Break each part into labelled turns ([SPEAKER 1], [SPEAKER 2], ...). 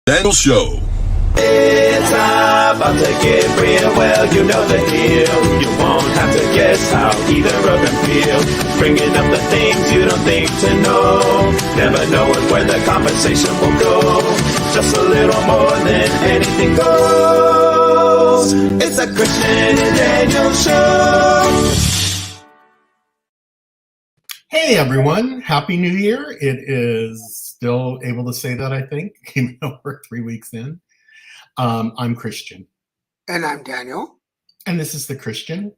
[SPEAKER 1] Daniel Show.
[SPEAKER 2] It's about to get real, well, you know the deal. You won't have to guess how either of them feel. Bringing up the things you don't think to know. Never knowing where the conversation will go. Just a little more than anything goes. It's a Christian and Daniel Show.
[SPEAKER 3] Hey everyone, Happy New Year. It is still able to say that, I think, even though we're 3 weeks in. I'm Christian.
[SPEAKER 4] And I'm Daniel.
[SPEAKER 3] And this is the Christian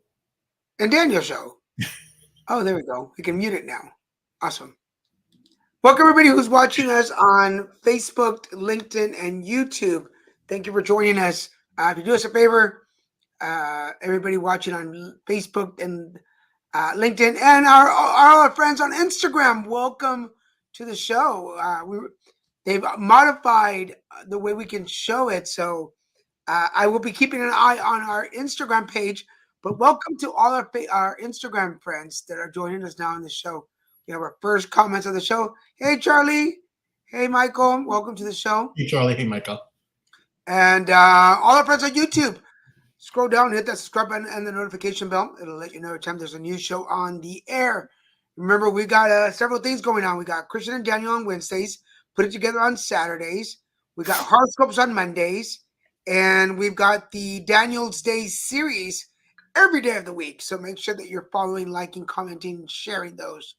[SPEAKER 4] and Daniel Show. Oh, there we go. We can mute it now. Awesome. Welcome everybody who's watching us on Facebook, LinkedIn, and YouTube. Thank you for joining us. If you do us a favor, everybody watching on Facebook and LinkedIn and our friends on Instagram, welcome to the show. They've modified the way we can show it, so I will be keeping an eye on our Instagram page. But welcome to all our Instagram friends that are joining us now on the show. We have our first comments of the show. Hey, Charlie. Hey, Michael. Welcome to the show.
[SPEAKER 3] Hey, Charlie. Hey, Michael.
[SPEAKER 4] And all our friends on YouTube. Scroll down, hit that subscribe button and the notification bell. It'll let you know every time there's a new show on the air. Remember, we got several things going on. We got Christian and Daniel on Wednesdays. Put It Together on Saturdays. We got horoscopes on Mondays. And we've got the Daniel's Day series every day of the week. So make sure that you're following, liking, commenting, sharing those.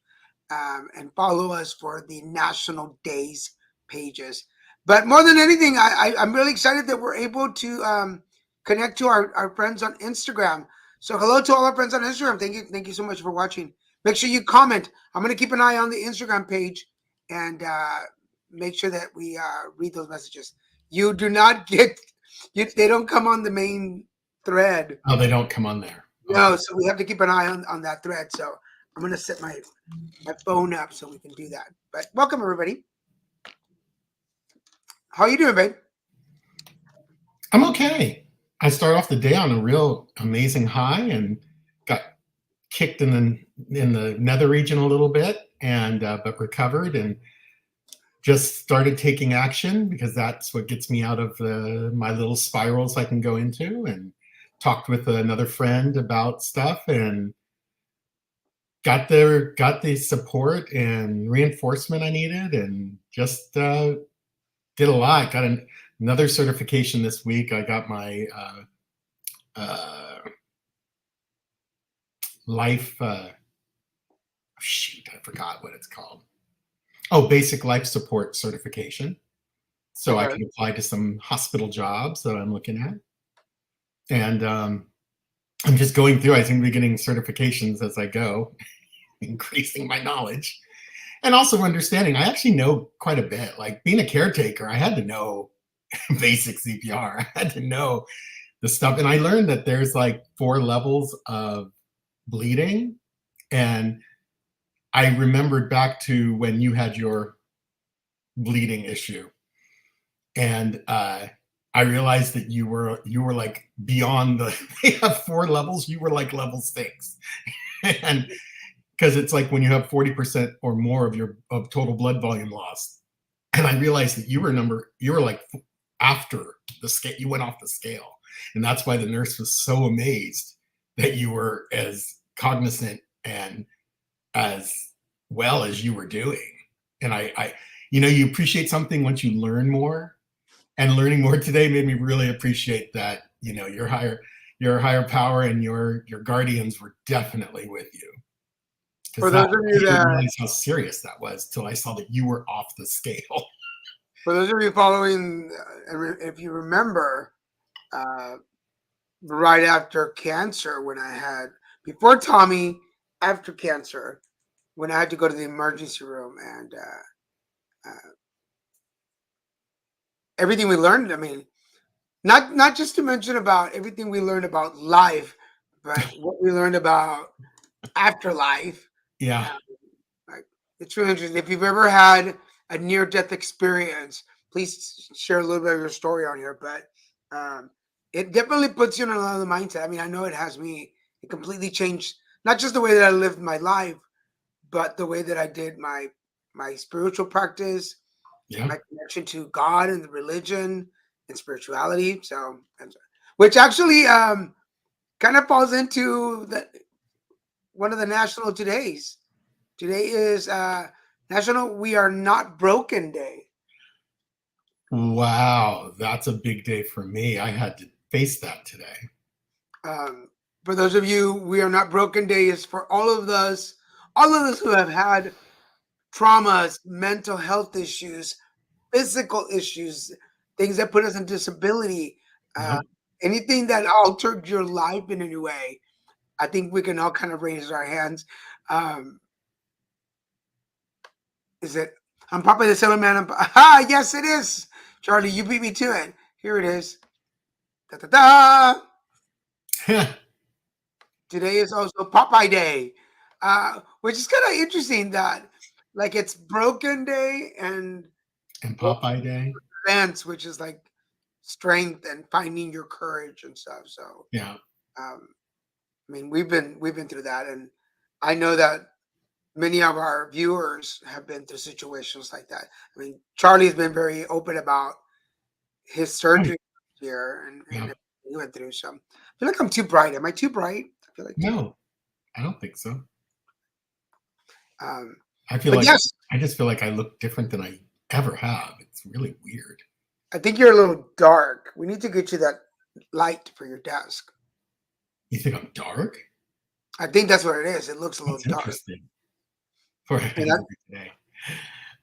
[SPEAKER 4] And follow us for the National Days pages. But more than anything, I'm really excited that we're able to connect to our friends on Instagram. So hello to all our friends on Instagram. Thank you so much for watching. Make sure you comment. I'm going to keep an eye on the Instagram page and make sure that we read those messages. You do not get, they don't come on the main thread.
[SPEAKER 3] Oh, they don't come on there.
[SPEAKER 4] No, so we have to keep an eye on that thread. So I'm going to set my phone up so we can do that. But welcome, everybody. How are you doing, babe?
[SPEAKER 3] I'm okay. I started off the day on a real amazing high and got kicked in the nether region a little bit, and but recovered and just started taking action because that's what gets me out of my little spirals I can go into, and talked with another friend about stuff and got the support and reinforcement I needed, and just did a lot. Got another certification this week. I got my life, I forgot what it's called. Oh, basic life support certification. So I can apply to some hospital jobs that I'm looking at. And I'm just going through, I think we're getting certifications as I go, increasing my knowledge. And also understanding, I actually know quite a bit. Like being a caretaker, I had to know basic CPR. I had to know the stuff. And I learned that there's like 4 levels of bleeding. And I remembered back to when you had your bleeding issue. And I realized that you were like beyond they have 4 levels. You were like level 6. And because it's like when you have 40% or more of total blood volume loss. And I realized that you were like after the scale, you went off the scale. And that's why the nurse was so amazed that you were as cognizant and as well as you were doing. And I you appreciate something once you learn more, and learning more today made me really appreciate that, your higher power and your guardians were definitely with you.
[SPEAKER 4] For those of you that
[SPEAKER 3] didn't realize how serious that was till I saw that you were off the scale.
[SPEAKER 4] For those of you following, if you remember, right after cancer, before Tommy, after cancer, when I had to go to the emergency room, and everything we learned, I mean, not just to mention about everything we learned about life, but what we learned about afterlife.
[SPEAKER 3] Yeah.
[SPEAKER 4] It's really interesting. If you've ever had a near-death experience, please share a little bit of your story on here. But it definitely puts you in another mindset. I mean, I know it has me. It completely changed not just the way that I lived my life, but the way that I did my spiritual practice,
[SPEAKER 3] Yeah.
[SPEAKER 4] my connection to God and the religion and spirituality. So, which actually kind of falls into one of the national todays. Today is National We Are Not Broken Day.
[SPEAKER 3] Wow, that's a big day for me. I had to face that today.
[SPEAKER 4] For those of you, We Are Not Broken Day is for all of us who have had traumas, mental health issues, physical issues, things that put us in disability,
[SPEAKER 3] Yeah.
[SPEAKER 4] anything that altered your life in any way. I think we can all kind of raise our hands. Is it? I'm Papa the Sailor Man. Yes, it is. Charlie, you beat me to it. Here it is. Da, da, da. Today is also Popeye Day, which is kind of interesting that, like, it's Broken Day and
[SPEAKER 3] Popeye Day.
[SPEAKER 4] Events, which is like strength and finding your courage and stuff. So,
[SPEAKER 3] Yeah.
[SPEAKER 4] I mean, we've been through that, and I know that many of our viewers have been through situations like that. I mean, Charlie's been very open about his surgery here and
[SPEAKER 3] Yeah.
[SPEAKER 4] he went through. So, I feel like I'm too bright. Am I too bright? I feel like
[SPEAKER 3] No, I don't think so.
[SPEAKER 4] Um,
[SPEAKER 3] I feel
[SPEAKER 4] but
[SPEAKER 3] like
[SPEAKER 4] yes,
[SPEAKER 3] I just feel like I look different than I ever have. It's really weird.
[SPEAKER 4] I think you're a little dark. We need to get you that light for your desk.
[SPEAKER 3] You think I'm dark?
[SPEAKER 4] I think that's what it is. It looks a little
[SPEAKER 3] That's
[SPEAKER 4] dark.
[SPEAKER 3] interesting. For
[SPEAKER 4] And that-
[SPEAKER 3] today.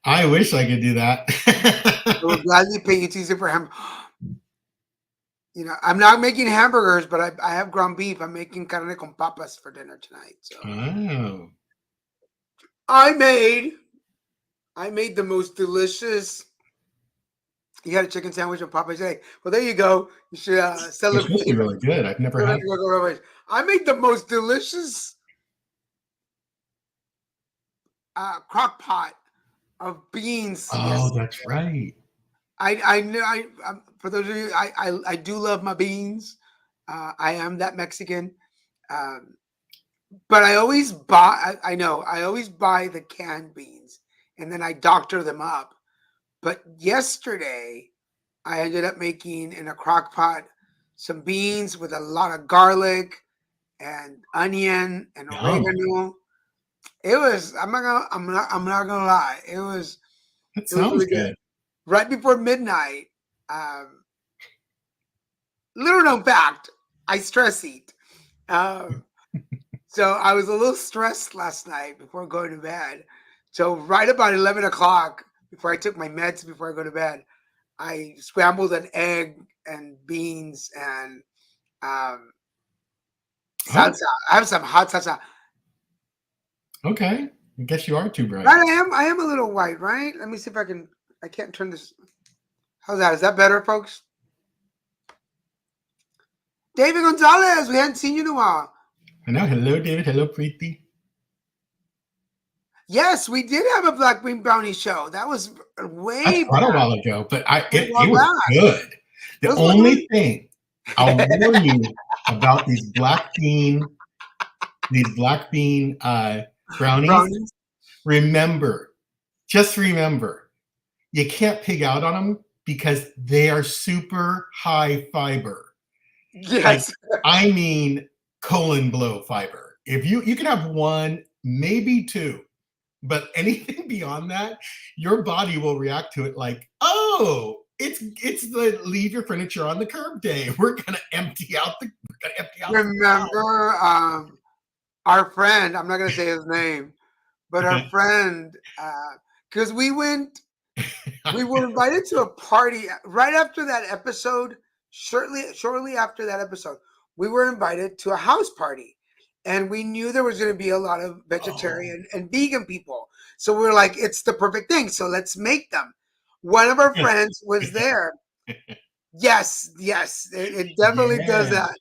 [SPEAKER 3] I wish I could do that.
[SPEAKER 4] I will gladly pay you Tuesday for him. You know, I'm not making hamburgers, but I have ground beef. I'm making carne con papas for dinner tonight. So
[SPEAKER 3] Oh.
[SPEAKER 4] I made the most delicious. You had a chicken sandwich with Papa's egg. Well, there you go. You should
[SPEAKER 3] It's
[SPEAKER 4] celebrate.
[SPEAKER 3] supposed to be really good. I've never had it.
[SPEAKER 4] I made the most delicious crock pot of beans.
[SPEAKER 3] Oh, that's right.
[SPEAKER 4] I know. For those of you, I do love my beans. I am that Mexican, but I always buy. I know. I always buy the canned beans, and then I doctor them up. But yesterday, I ended up making in a crock pot some beans with a lot of garlic and onion and
[SPEAKER 3] Yum.
[SPEAKER 4] oregano. It was. I'm not gonna lie. It was.
[SPEAKER 3] That
[SPEAKER 4] It was
[SPEAKER 3] sounds
[SPEAKER 4] really
[SPEAKER 3] good.
[SPEAKER 4] Right before midnight. Little known fact, I stress eat. So I was a little stressed last night before going to bed. So right about 11 o'clock, before I took my meds, before I go to bed, I scrambled an egg and beans and salsa. I have some hot salsa.
[SPEAKER 3] Okay. I guess you are too bright.
[SPEAKER 4] Right, I am a little white, right? Let me see if I can. I can't turn this. How's that? Is that better, folks? David Gonzalez, we hadn't seen you in a while.
[SPEAKER 3] I know. Hello, David. Hello, Preeti.
[SPEAKER 4] Yes, we did have a Black Bean Brownie show. That was way
[SPEAKER 3] That's quite a
[SPEAKER 4] back.
[SPEAKER 3] while ago, but it
[SPEAKER 4] while
[SPEAKER 3] was
[SPEAKER 4] back.
[SPEAKER 3] good. The
[SPEAKER 4] It was
[SPEAKER 3] only thing I'll warn you about these black bean brownies. Just remember, you can't pig out on them because they are super high fiber.
[SPEAKER 4] Yes.
[SPEAKER 3] I mean colon blow fiber. If you can have one, maybe two, but anything beyond that, your body will react to it like, oh, it's the leave your furniture on the curb day. We're gonna empty out.
[SPEAKER 4] Remember, our friend. I'm not gonna say his name, but our friend, because we were invited to a party right after that episode. Shortly after that episode, we were invited to a house party, and we knew there was going to be a lot of vegetarian and vegan people. So we were like, it's the perfect thing. So let's make them. One of our friends was there. Yes, it definitely does that.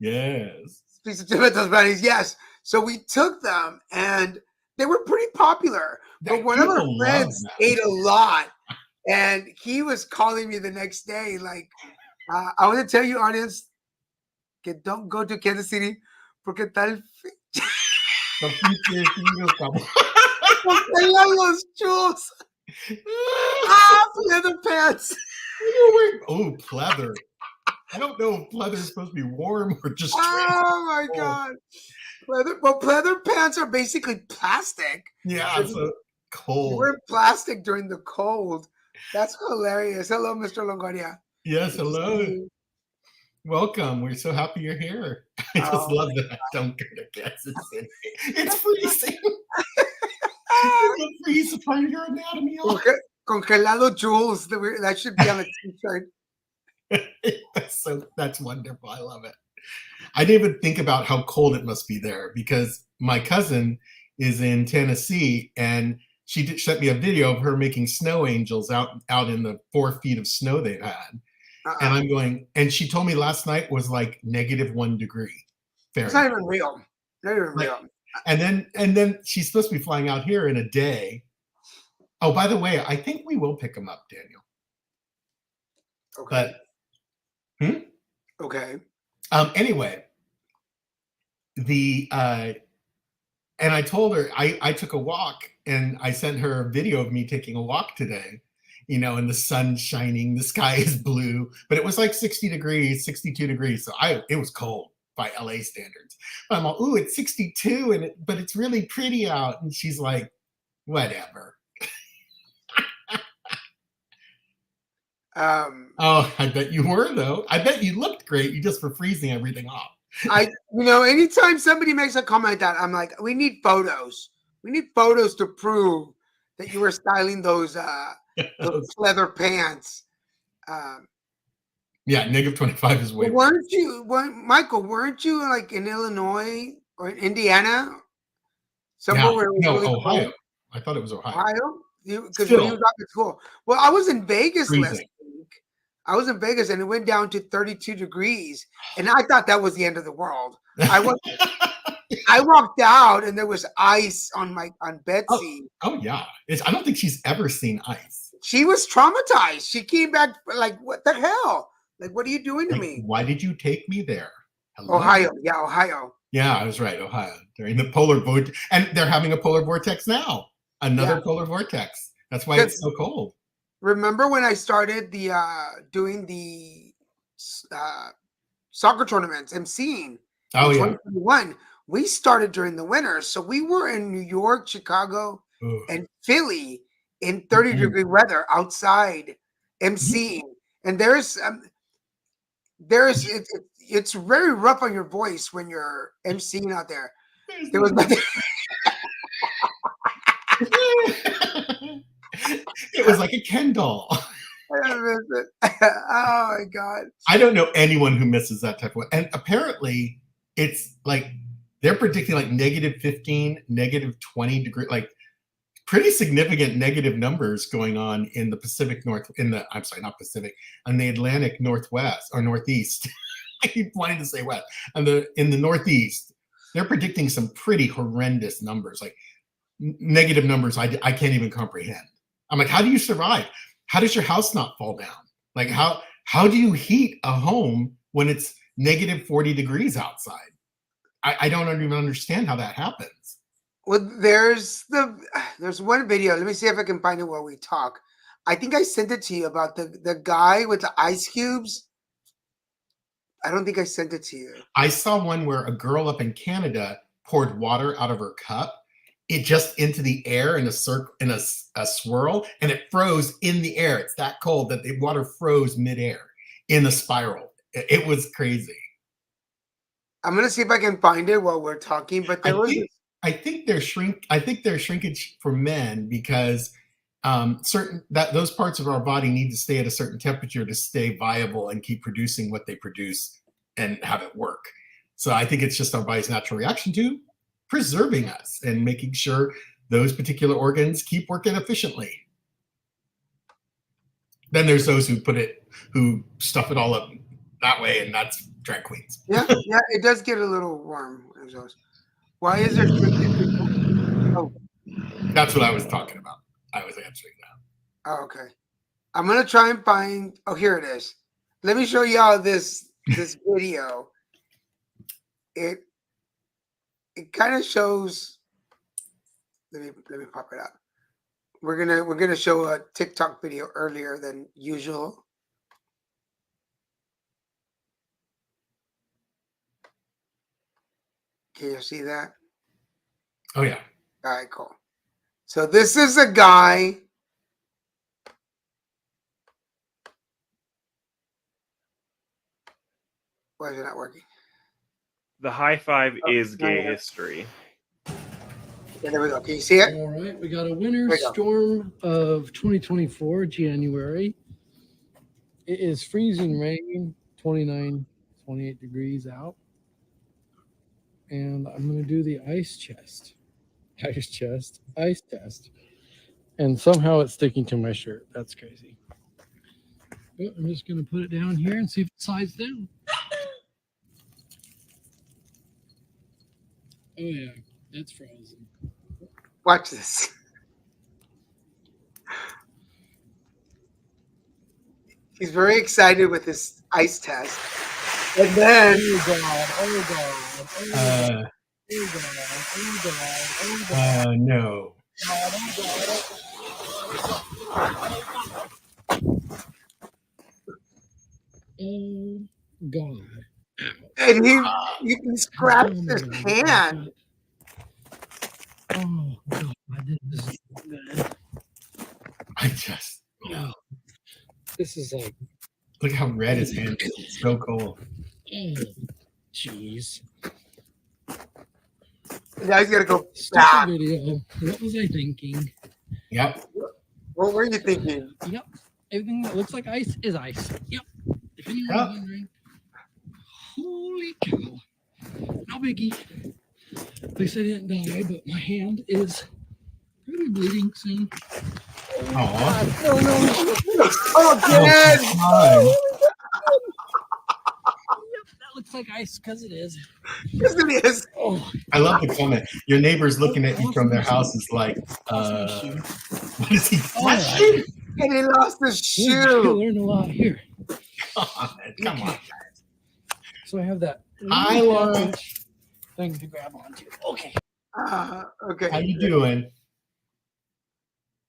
[SPEAKER 3] Yes.
[SPEAKER 4] Speaks of tomatoes, brownies. Yes. So we took them, and they were pretty popular. But one of our friends ate a lot, and he was calling me the next day, like, I want to tell you, audience, que don't go to Kansas City, porque tal. Los churros. Ah, leather pants.
[SPEAKER 3] You're wearing, oh, pleather. I don't know if pleather is supposed to be warm or just
[SPEAKER 4] Oh my
[SPEAKER 3] cold.
[SPEAKER 4] god. Pleather pants are basically plastic.
[SPEAKER 3] Yeah,
[SPEAKER 4] So
[SPEAKER 3] so
[SPEAKER 4] you
[SPEAKER 3] cold.
[SPEAKER 4] wear plastic during the cold. That's hilarious. Hello, Mr. Longoria.
[SPEAKER 3] Yes,
[SPEAKER 4] Good to see
[SPEAKER 3] hello.
[SPEAKER 4] you.
[SPEAKER 3] Welcome. We're so happy you're here. I just
[SPEAKER 4] Oh,
[SPEAKER 3] love that I don't go to Kansas City. It's freezing.
[SPEAKER 4] ah,
[SPEAKER 3] You'll freeze to find your anatomy off.
[SPEAKER 4] Congelado Jules. That should be on a t-shirt.
[SPEAKER 3] That's wonderful. I love it. I didn't even think about how cold it must be there because my cousin is in Tennessee and she sent me a video of her making snow angels out in the 4 feet of snow they've had. And I'm going, and she told me last night was like -1 degree
[SPEAKER 4] It's not
[SPEAKER 3] Fahrenheit.
[SPEAKER 4] even real. Not even
[SPEAKER 3] Like,
[SPEAKER 4] real.
[SPEAKER 3] and then she's supposed to be flying out here in a day. Oh, by the way, I think we will pick them up, Daniel.
[SPEAKER 4] Okay.
[SPEAKER 3] But
[SPEAKER 4] Okay.
[SPEAKER 3] anyway, and I told her I took a walk and I sent her a video of me taking a walk today, and the sun's shining, the sky is blue, but it was like 60 degrees, 62 degrees. So it was cold by LA standards. But I'm all, ooh, it's 62 but it's really pretty out. And she's like, whatever. Oh, I bet you were though. I bet you looked great. You just were freezing everything off.
[SPEAKER 4] Anytime somebody makes a comment that I'm like, we need photos. We need photos to prove that you were styling those leather pants.
[SPEAKER 3] Yeah, -25 is way worse.
[SPEAKER 4] Michael? Weren't you like in Illinois or in Indiana? Somewhere
[SPEAKER 3] Yeah,
[SPEAKER 4] where it was
[SPEAKER 3] no,
[SPEAKER 4] really
[SPEAKER 3] Ohio.
[SPEAKER 4] cold?
[SPEAKER 3] I thought it was Ohio.
[SPEAKER 4] Ohio? Because when you
[SPEAKER 3] Still
[SPEAKER 4] was off at school. Well, I was in Vegas last
[SPEAKER 3] freezing.
[SPEAKER 4] week. I was in Vegas and it went down to 32 degrees. And I thought that was the end of the world. I walked out and there was ice on Betsy.
[SPEAKER 3] Oh yeah. I don't think she's ever seen ice.
[SPEAKER 4] She was traumatized. She came back like, what the hell? Like, what are you doing to
[SPEAKER 3] Like,
[SPEAKER 4] me?
[SPEAKER 3] why did you take me there? Hello?
[SPEAKER 4] Ohio. Yeah, Ohio.
[SPEAKER 3] Yeah, I was right. Ohio. During the polar vortex. And they're having a polar vortex now. Another polar vortex. That's why it's so cold.
[SPEAKER 4] Remember when I started doing the soccer tournaments, emceeing
[SPEAKER 3] Oh,
[SPEAKER 4] in
[SPEAKER 3] yeah.
[SPEAKER 4] 2021? We started during the winter. So we were in New York, Chicago,
[SPEAKER 3] Ooh.
[SPEAKER 4] and Philly in 30-degree weather outside emceeing. And it's very rough on your voice when you're emceeing out there. There was
[SPEAKER 3] It was like a Ken doll.
[SPEAKER 4] I miss it. Oh my god.
[SPEAKER 3] I don't know anyone who misses that type of. And apparently, it's like they're predicting like -15, -20 degree, like pretty significant negative numbers going on in the Pacific North. I'm sorry, not Pacific, on the Atlantic Northwest or Northeast. I keep wanting to say west. In the Northeast, they're predicting some pretty horrendous numbers, like negative numbers I can't even comprehend. I'm like, how do you survive? How does your house not fall down? Like, how do you heat a home when it's -40 degrees outside? I don't even understand how that happens.
[SPEAKER 4] Well, there's one video. Let me see if I can find it while we talk. I think I sent it to you about the guy with the ice cubes. I don't think I sent it to you.
[SPEAKER 3] I saw one where a girl up in Canada poured water out of her cup, it just into the air in a swirl, and it froze in the air. It's that cold that the water froze midair in a spiral. It was crazy.
[SPEAKER 4] I'm gonna see if I can find it while we're talking. But
[SPEAKER 3] I think there's shrinkage for men because those parts of our body need to stay at a certain temperature to stay viable and keep producing what they produce and have it work. So I think it's just our body's natural reaction to preserving us and making sure those particular organs keep working efficiently. Then there's those who stuff it all up that way, and that's drag queens.
[SPEAKER 4] Yeah, it does get a little warm. Why is there? Oh,
[SPEAKER 3] that's what I was talking about. I was answering that.
[SPEAKER 4] Oh, okay. I'm gonna try and find. Oh, here it is. Let me show y'all this video. It kind of shows. Let me pop it up. we're gonna show a TikTok video earlier than usual. Can you see that?
[SPEAKER 3] Oh yeah.
[SPEAKER 4] All right, cool. So this is a guy. Why is it not working?
[SPEAKER 1] The high five is
[SPEAKER 4] no,
[SPEAKER 1] gay
[SPEAKER 4] no.
[SPEAKER 1] history.
[SPEAKER 4] Yeah, there we go. Can you see it?
[SPEAKER 5] All right, we got a winter
[SPEAKER 4] There you go.
[SPEAKER 5] storm of 2024, January. It is freezing rain, 29, 28 degrees out. And I'm going to do the ice test. And somehow it's sticking to my shirt. That's crazy. But I'm just going to put it down here and see if it slides down. Oh, yeah, that's frozen.
[SPEAKER 4] Watch this. He's very excited with this ice test. And then
[SPEAKER 5] Oh, God. Oh, God. Oh, God. Oh, God. Oh, God. Oh, God.
[SPEAKER 3] No.
[SPEAKER 5] Oh God!
[SPEAKER 4] and you can scratch his
[SPEAKER 5] Oh,
[SPEAKER 4] hand.
[SPEAKER 5] Oh God! This is good.
[SPEAKER 3] I just
[SPEAKER 5] Oh, this is like,
[SPEAKER 3] look how red his hand is. It's so cold.
[SPEAKER 5] oh, jeez.
[SPEAKER 4] Now he's gonna go
[SPEAKER 5] Stupid
[SPEAKER 4] back.
[SPEAKER 5] video. What was I thinking?
[SPEAKER 3] Yep.
[SPEAKER 4] What were you thinking?
[SPEAKER 5] Yep. Everything that looks like ice is ice. Yep. If anyone's
[SPEAKER 3] Yep.
[SPEAKER 5] wondering, holy cow! No biggie. At least I didn't die, but my hand is probably bleeding soon.
[SPEAKER 3] Aw.
[SPEAKER 5] No, no, no.
[SPEAKER 4] Oh, Dad!
[SPEAKER 3] Oh,
[SPEAKER 5] That looks like ice because it is.
[SPEAKER 4] Yes, it is.
[SPEAKER 5] Oh,
[SPEAKER 3] I love the comment. Your neighbor's looking at you from their house is like, what is he flashing?
[SPEAKER 4] And he lost his
[SPEAKER 5] I
[SPEAKER 4] shoe.
[SPEAKER 5] learned a lot here.
[SPEAKER 3] Come on.
[SPEAKER 5] So I have that
[SPEAKER 3] Hi, Laura.
[SPEAKER 5] thing to grab onto. Okay.
[SPEAKER 4] Okay.
[SPEAKER 3] How you doing?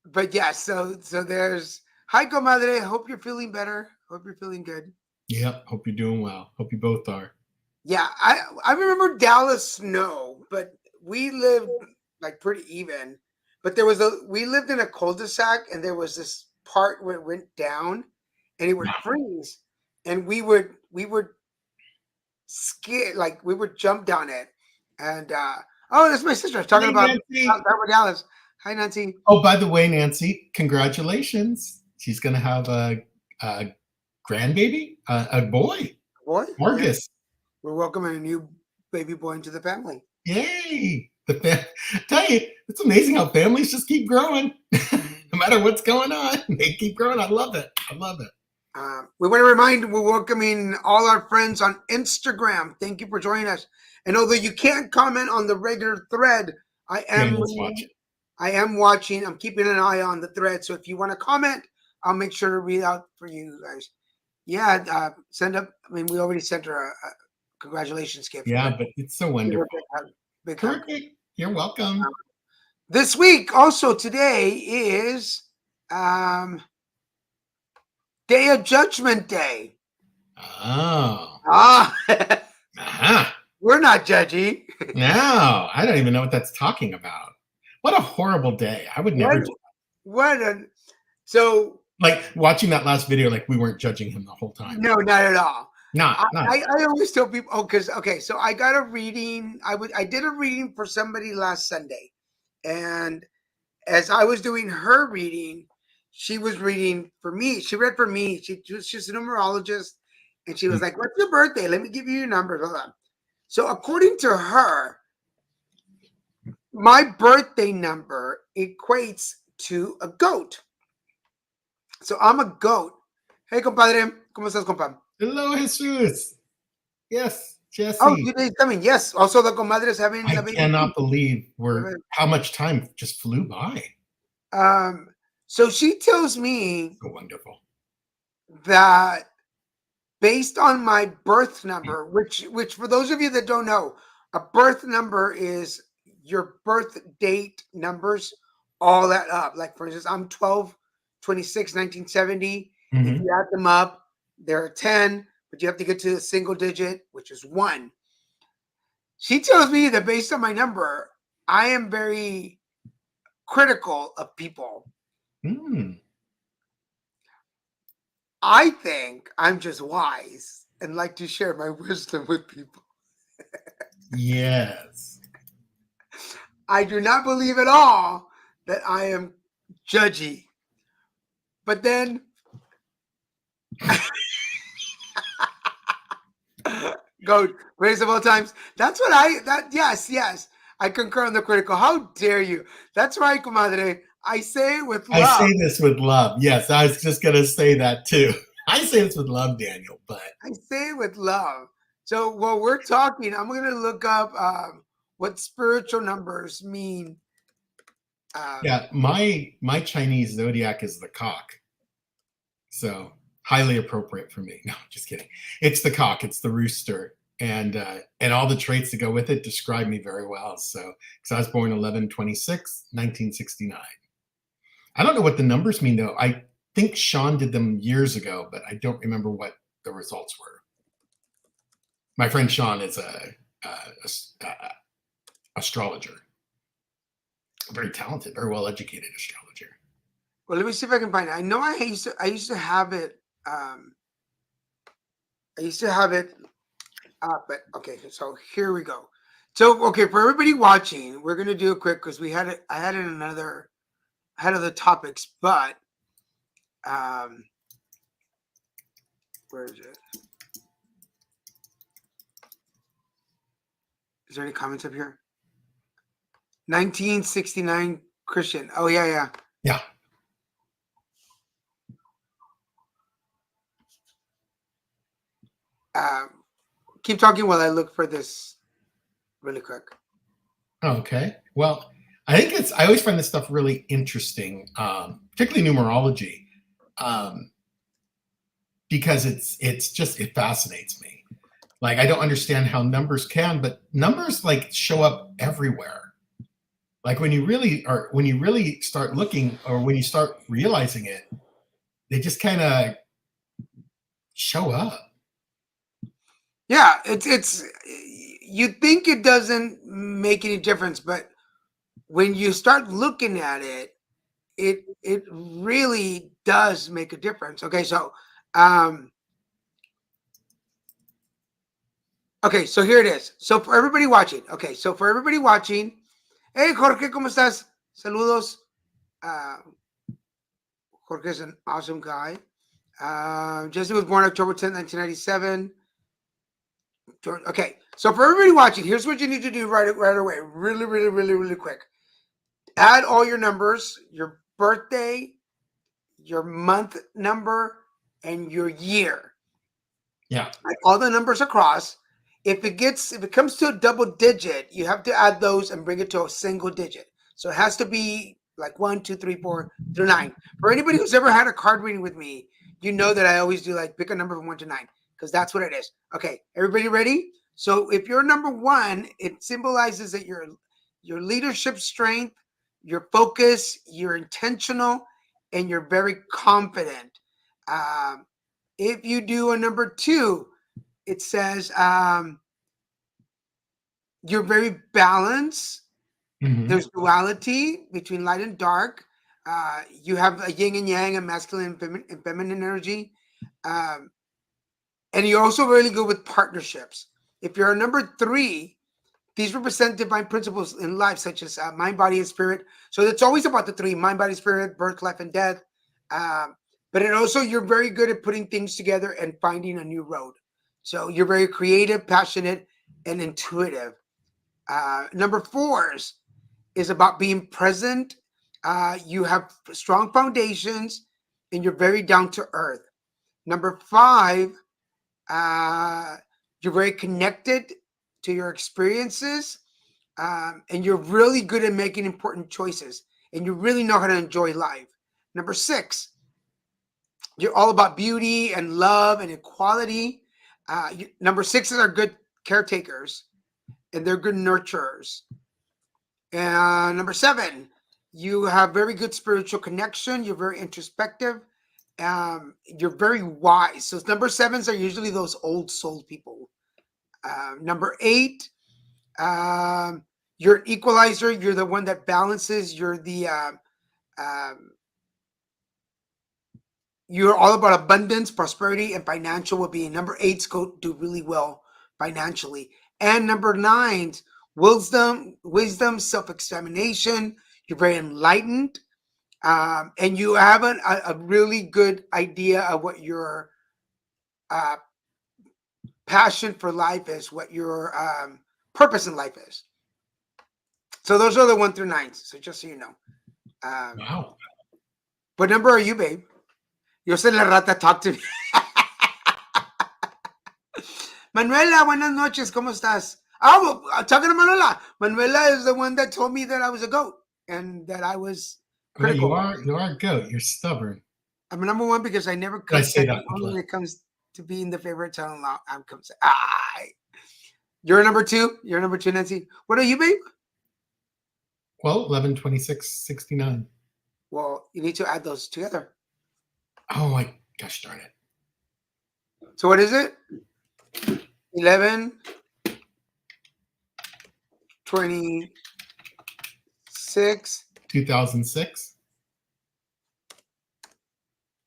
[SPEAKER 4] But yeah, so there's hi comadre. Hope you're feeling better. Hope you're feeling good.
[SPEAKER 3] Yep. Hope you're doing well. Hope you both are.
[SPEAKER 4] Yeah, I remember Dallas snow, but we lived like pretty even. But we lived in a cul-de-sac, and there was this part where it went down, and it would freeze, and we would skid, like we would jump down it. And oh, that's my sister talking
[SPEAKER 3] Hey,
[SPEAKER 4] about
[SPEAKER 3] Nancy.
[SPEAKER 4] Dallas. Hi, Nancy.
[SPEAKER 3] Oh, by the way, Nancy, congratulations. She's going to have a grandbaby, a boy,
[SPEAKER 4] Boy,
[SPEAKER 3] Marcus.
[SPEAKER 4] we're welcoming a new baby boy into the family.
[SPEAKER 3] Yay. Tell you, it's amazing how families just keep growing. No matter what's going on, they keep growing. I love it. I love it.
[SPEAKER 4] We want to remind we're welcoming all our friends on Instagram. Thank you for joining us. And although you can't comment on the regular thread, I am watching. I'm keeping an eye on the thread. So if you want to comment, I'll make sure to read out for you guys. Yeah, send up. I mean, we already sent her a congratulations gift.
[SPEAKER 3] Yeah, but it's so wonderful.
[SPEAKER 4] Big hug.
[SPEAKER 3] Terrific. You're welcome.
[SPEAKER 4] This week, also today, is Day of Judgment Day.
[SPEAKER 3] Oh.
[SPEAKER 4] We're not judgy.
[SPEAKER 3] No, I don't even know what that's talking about. What a horrible day. I would never do that.
[SPEAKER 4] So
[SPEAKER 3] like watching that last video, like we weren't judging him the whole time.
[SPEAKER 4] no, not at all.
[SPEAKER 3] Not.
[SPEAKER 4] I always tell people, so I got a reading. I did a reading for somebody last Sunday, and as I was doing her reading, she was reading for me. She read for me. She's a numerologist, and she was like, "What's your birthday? Let me give you your numbers." Hold on. So according to her, my birthday number equates to a goat. So I'm a goat. Hey, compadre, ¿cómo estás, compadre?
[SPEAKER 3] Hello, Jesus. Yes, Jesse.
[SPEAKER 4] Oh, today's coming. Yes. Also, the comadre is having
[SPEAKER 3] I
[SPEAKER 4] the baby.
[SPEAKER 3] cannot believe how much time just flew by.
[SPEAKER 4] So she tells me
[SPEAKER 3] So wonderful.
[SPEAKER 4] that based on my birth number, which for those of you that don't know, a birth number is your birth date numbers all that up. Like for instance, I'm 12, 26, 1970. If
[SPEAKER 3] Mhm.
[SPEAKER 4] you add them up, there are 10, but you have to get to a single digit, which is 1. She tells me that based on my number, I am very critical of people.
[SPEAKER 3] Mm.
[SPEAKER 4] I think I'm just wise and like to share my wisdom with people.
[SPEAKER 3] Yes.
[SPEAKER 4] I do not believe at all that I am judgy. But then go greatest of all times. That's what yes. I concur on the critical. How dare you? That's right, comadre. I say it with
[SPEAKER 3] I
[SPEAKER 4] love.
[SPEAKER 3] say this with love. Yes, I was just going to say that too. I say this with love, Daniel, but
[SPEAKER 4] I say it with love. So while we're talking, I'm going to look up what spiritual numbers mean.
[SPEAKER 3] yeah, my Chinese zodiac is the cock. So highly appropriate for me. No, just kidding. It's the cock, it's the rooster. And all the traits that go with it describe me very well. So because I was born 11/26, 1969. I don't know what the numbers mean though. I think Sean did them years ago, but I don't remember what the results were. My friend Sean is a astrologer, a very talented, very well educated astrologer.
[SPEAKER 4] Well, let me see if I can find it. I know I used to have it. I used to have it but okay. So here we go. So okay, for everybody watching, we're gonna do it quick because we had it. I had it in I had other topics, but where is it? Is there any comments up here? 1969 Christian. Oh yeah.
[SPEAKER 3] Yeah.
[SPEAKER 4] Keep talking while I look for this really quick.
[SPEAKER 3] Okay. Well, I always find this stuff really interesting, particularly numerology, because it fascinates me. Like I don't understand how numbers but numbers like show up everywhere. Like when you really start looking, or when you start realizing it, they just kind of show up.
[SPEAKER 4] Yeah, it's you think it doesn't make any difference, but when you start looking at it, it really does make a difference. Okay, so okay, so here it is. So for everybody watching, hey Jorge, ¿cómo estás? Saludos. Jorge is an awesome guy. Jesse was born October 10th, 1997. Okay, so for everybody watching, here's what you need to do right away. Really quick. Add all your numbers, your birthday, your month number, and your year.
[SPEAKER 3] Yeah.
[SPEAKER 4] Add all the numbers across. If it comes to a double digit, you have to add those and bring it to a single digit. So it has to be like 1, 2, 3, 4 through 9. For anybody who's ever had a card reading with me, you know that I always do like pick a number from 1 to 9 because that's what it is. Okay, everybody ready? So if you're number 1, it symbolizes that your leadership strength, your focus, you're intentional, and you're very confident. If you do a number 2, it says you're very balanced.
[SPEAKER 3] Mhm.
[SPEAKER 4] There's duality between light and dark. You have a yin and yang, a masculine and feminine energy. And you're also really good with partnerships. If you're a number 3, these represent divine principles in life, such as mind, body, and spirit. So it's always about the 3, mind, body, spirit, birth, life, and death. But it also, you're very good at putting things together and finding a new road. So you're very creative, passionate, and intuitive. Number 4 is about being present. You have strong foundations, and you're very down to earth. Number 5, you're very connected to your experiences, and you're really good at making important choices, and you really know how to enjoy life. Number 6, you're all about beauty and love and equality. Number 6s are good caretakers, and they're good nurturers. And number 7, You have very good spiritual connection. You're very introspective. You're very wise. So number sevens are usually those old soul people. Number eight, you're an equalizer. You're the one that balances. You're all about abundance, prosperity, and financial well-being. Number eights do really well financially. And number nines, wisdom, self-examination. You're very enlightened. And you have a really good idea of what your passion for life is, what your purpose in life is. So those are the 1 through 9s. So just so you know.
[SPEAKER 3] Wow.
[SPEAKER 4] What number are you, babe? Yo soy la rata, talk to me. Manuela, buenas noches. ¿Cómo estás? Oh, talking to Manuela. Manuela is the one that told me that I was a goat and that I was
[SPEAKER 3] Well,
[SPEAKER 4] critical.
[SPEAKER 3] you are a goat. You're stubborn.
[SPEAKER 4] I'm number one because I never
[SPEAKER 3] I say
[SPEAKER 4] come
[SPEAKER 3] that
[SPEAKER 4] when it comes to being the favorite son-in-law. You're number two. You're number two, Nancy. What are you, babe?
[SPEAKER 3] Well, 11, 26, 69.
[SPEAKER 4] Well, you need to add those together.
[SPEAKER 3] Oh my gosh darn it.
[SPEAKER 4] So what is it? 11, 26,
[SPEAKER 3] 2006.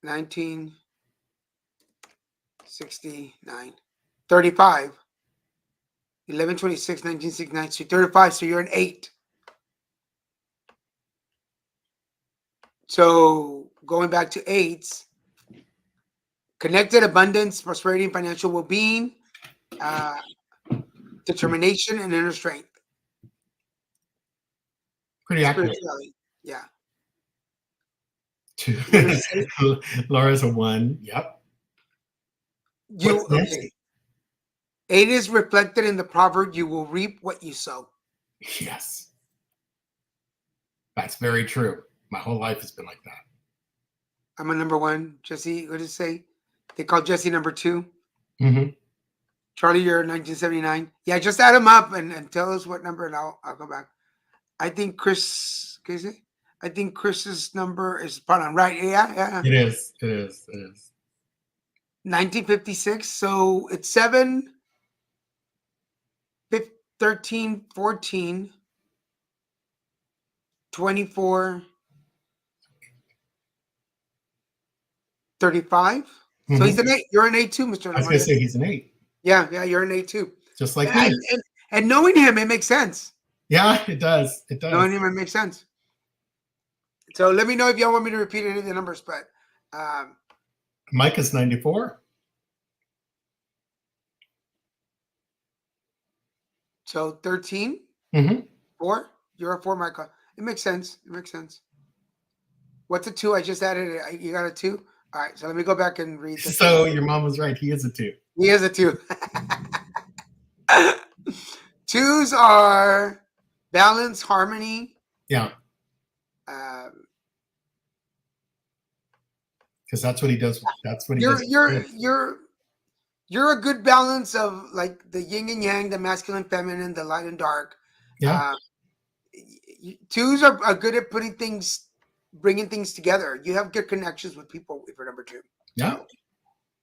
[SPEAKER 4] 1969. 35. 11, 26, 1969. So 35. So you're an 8. So going back to 8s, connected, abundance, prosperity, and financial well-being, determination, and inner strength.
[SPEAKER 3] Pretty accurate.
[SPEAKER 4] Spirituality. Yeah.
[SPEAKER 3] Laura's a 1. Yep. What's next?
[SPEAKER 4] Okay. 8 is reflected in the proverb, you will reap what you sow.
[SPEAKER 3] Yes. That's very true. My whole life has been like that.
[SPEAKER 4] I'm a number 1. Jesse, what did it say? They call Jesse number 2.
[SPEAKER 3] Mm-hmm.
[SPEAKER 4] Charlie, you're 1979. Yeah, just add them up and tell us what number, and I'll go back. I think Chris, can you say? I think Chris's number is spot on. Right? Yeah.
[SPEAKER 3] It is.
[SPEAKER 4] 1956. So it's 7, 13, 14, 24, 35.
[SPEAKER 3] Mm-hmm.
[SPEAKER 4] So he's an 8. You're an 8 too, Mr.
[SPEAKER 3] I was going to say he's an 8.
[SPEAKER 4] Yeah, you're an 8 too.
[SPEAKER 3] Just like me.
[SPEAKER 4] And knowing him, it makes sense.
[SPEAKER 3] Yeah, it does.
[SPEAKER 4] Knowing him, it makes sense. So let me know if y'all want me to repeat any of the numbers, but
[SPEAKER 3] Mike is 94.
[SPEAKER 4] So 13,
[SPEAKER 3] Mm-hmm.
[SPEAKER 4] 4. You're a 4, Michael. It makes sense. What's a 2? I just added it. You got a 2? All right, so let me go back and read this.
[SPEAKER 3] So your mom was right. He is a 2.
[SPEAKER 4] He is a 2. 2s are balance, harmony.
[SPEAKER 3] Yeah. Because that's what he does. That's what he does.
[SPEAKER 4] You're a good balance of like the yin and yang, the masculine, feminine, the light and dark.
[SPEAKER 3] Yeah.
[SPEAKER 4] 2s are good at bringing things together. You have good connections with people if you're number 2.
[SPEAKER 3] Yeah.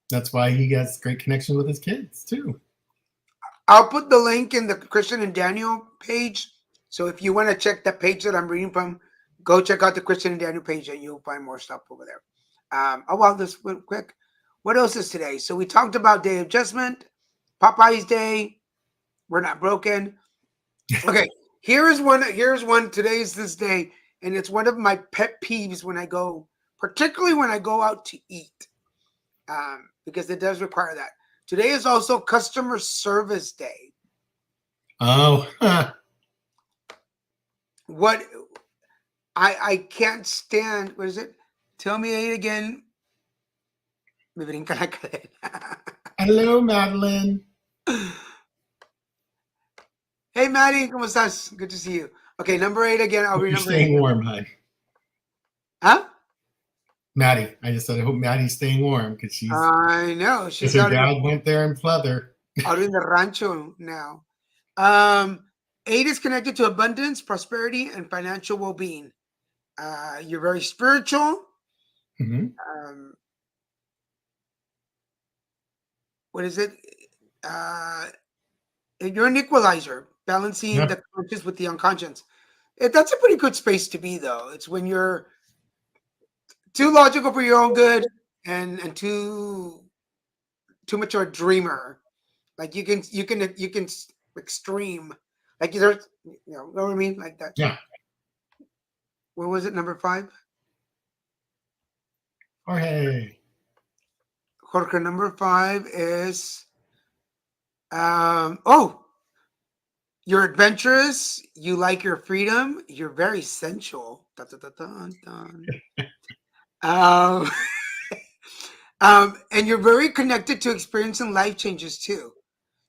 [SPEAKER 3] That's why he has great connection with his kids too.
[SPEAKER 4] I'll put the link in the Christian and Daniel page. So if you want to check the page that I'm reading from, go check out the Christian and Daniel page and you'll find more stuff over there. Oh, wow, this went quick. What else is today? So we talked about Day of Adjustment, Popeye's Day. We're not broken. Okay, here's one. Today's this day, and it's one of my pet peeves when I go, particularly when I go out to eat, because it does require that. Today is also Customer Service Day.
[SPEAKER 3] Oh.
[SPEAKER 4] What I can't stand. What is it? Tell me 8 again. Me brinca la cadena.
[SPEAKER 3] Hello, Madeline.
[SPEAKER 4] Hey, Maddie, ¿cómo estás? Good to see you. Okay, number 8 again. I'll read
[SPEAKER 3] You're
[SPEAKER 4] number
[SPEAKER 3] staying
[SPEAKER 4] 8.
[SPEAKER 3] warm, hon.
[SPEAKER 4] Huh?
[SPEAKER 3] Maddie. I just said I hope Maddie's staying warm because she's.
[SPEAKER 4] I know. She's
[SPEAKER 3] her
[SPEAKER 4] out,
[SPEAKER 3] dad went there in pleather.
[SPEAKER 4] out in the rancho now. 8 is connected to abundance, prosperity, and financial well-being. You're very spiritual.
[SPEAKER 3] Hmm.
[SPEAKER 4] What is it? You're an equalizer, balancing
[SPEAKER 3] Yeah.
[SPEAKER 4] the conscious with the unconscious. That's a pretty good space to be, though. It's when you're too logical for your own good and too much of a dreamer. Like you can extreme. Like there's, know what I mean? Like that.
[SPEAKER 3] Yeah.
[SPEAKER 4] Where was it? Number 5?
[SPEAKER 3] Jorge.
[SPEAKER 4] Jorge, number 5 is you're adventurous, you like your freedom, you're very sensual. Dun, dun, dun, dun, dun. And you're very connected to experiencing life changes too.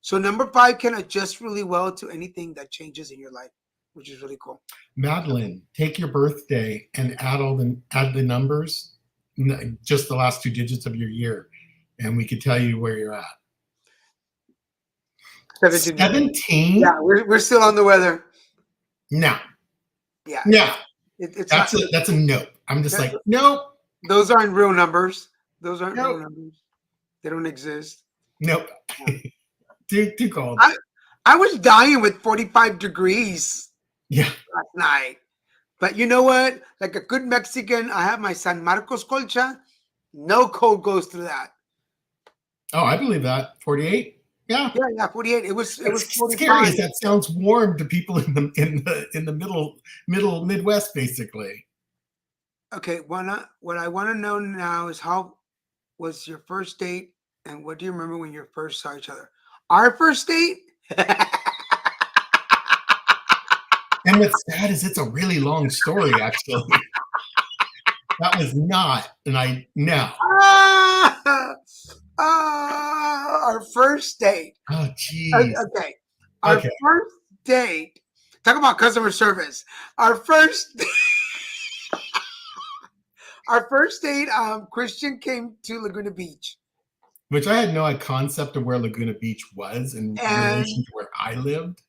[SPEAKER 4] So number 5 can adjust really well to anything that changes in your life, which is really cool.
[SPEAKER 3] Madeline, take your birthday and add the numbers, just the last 2 digits of your year, and we could tell you where you're at. 17?
[SPEAKER 4] Yeah, we're still on the weather.
[SPEAKER 3] No.
[SPEAKER 4] Yeah.
[SPEAKER 3] No.
[SPEAKER 4] It's
[SPEAKER 3] That's a nope. I'm just like, nope.
[SPEAKER 4] Those aren't real numbers. Those aren't
[SPEAKER 3] Nope.
[SPEAKER 4] real numbers. They don't exist.
[SPEAKER 3] Nope. Too cold.
[SPEAKER 4] I was dying with 45 degrees
[SPEAKER 3] Yeah.
[SPEAKER 4] last night. But you know what? Like a good Mexican, I have my San Marcos colcha. No cold goes through that.
[SPEAKER 3] Oh, I believe that. 48? Yeah.
[SPEAKER 4] Yeah, 48. It was 45.
[SPEAKER 3] Scary as that sounds warm to people in the middle Midwest, basically.
[SPEAKER 4] Okay, what I want to know now is how was your first date, and what do you remember when you first saw each other? Our first date?
[SPEAKER 3] And what's sad is it's a really long story, actually. That was not,
[SPEAKER 4] Our first date.
[SPEAKER 3] Oh, geez.
[SPEAKER 4] Okay. Our first date. Talk about customer service. Our first date, Christian came to Laguna Beach.
[SPEAKER 3] Which I had no concept of where Laguna Beach was in relation to where I lived.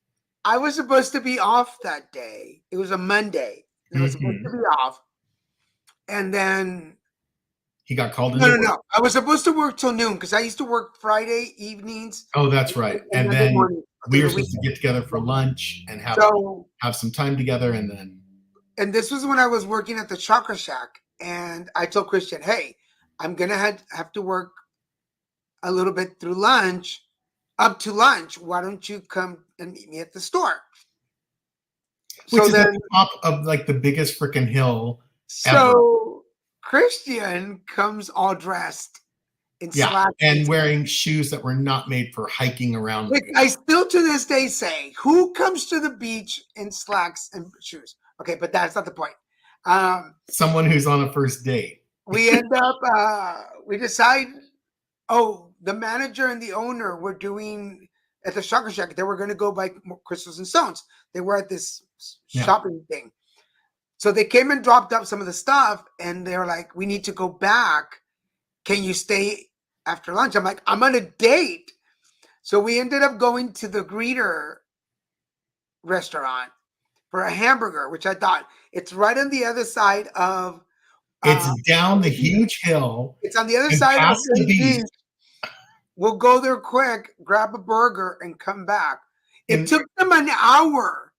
[SPEAKER 4] I was supposed to be off that day. It was a Monday. I was supposed to be off. And then
[SPEAKER 3] he got called in.
[SPEAKER 4] No. I was supposed to work till noon because I used to work Friday evenings.
[SPEAKER 3] Oh, that's right. And then we were supposed to get together for lunch and have some time together.
[SPEAKER 4] And this was when I was working at the Chakra Shack. And I told Christian, hey, I'm going to have to work a little bit through lunch, up to lunch. Why don't you come and meet me at the store?
[SPEAKER 3] Which is at the top of like the biggest freaking hill ever.
[SPEAKER 4] Christian comes all dressed in slacks
[SPEAKER 3] and wearing shoes that were not made for hiking around.
[SPEAKER 4] Like, I still to this day say, who comes to the beach in slacks and shoes? Okay, but that's not the point.
[SPEAKER 3] Someone who's on a first date.
[SPEAKER 4] We end up, we decide, the manager and the owner were doing at the Chakra Shack. They were going to go buy crystals and stones. They were at this shopping thing. So they came and dropped up some of the stuff, and they were like, we need to go back. Can you stay after lunch? I'm like, I'm on a date. So we ended up going to the Greeter restaurant for a hamburger, which I thought it's right on the other side of.
[SPEAKER 3] It's down the huge hill.
[SPEAKER 4] It's on the other side of the beach. We'll go there quick, grab a burger, and come back. It took them an hour.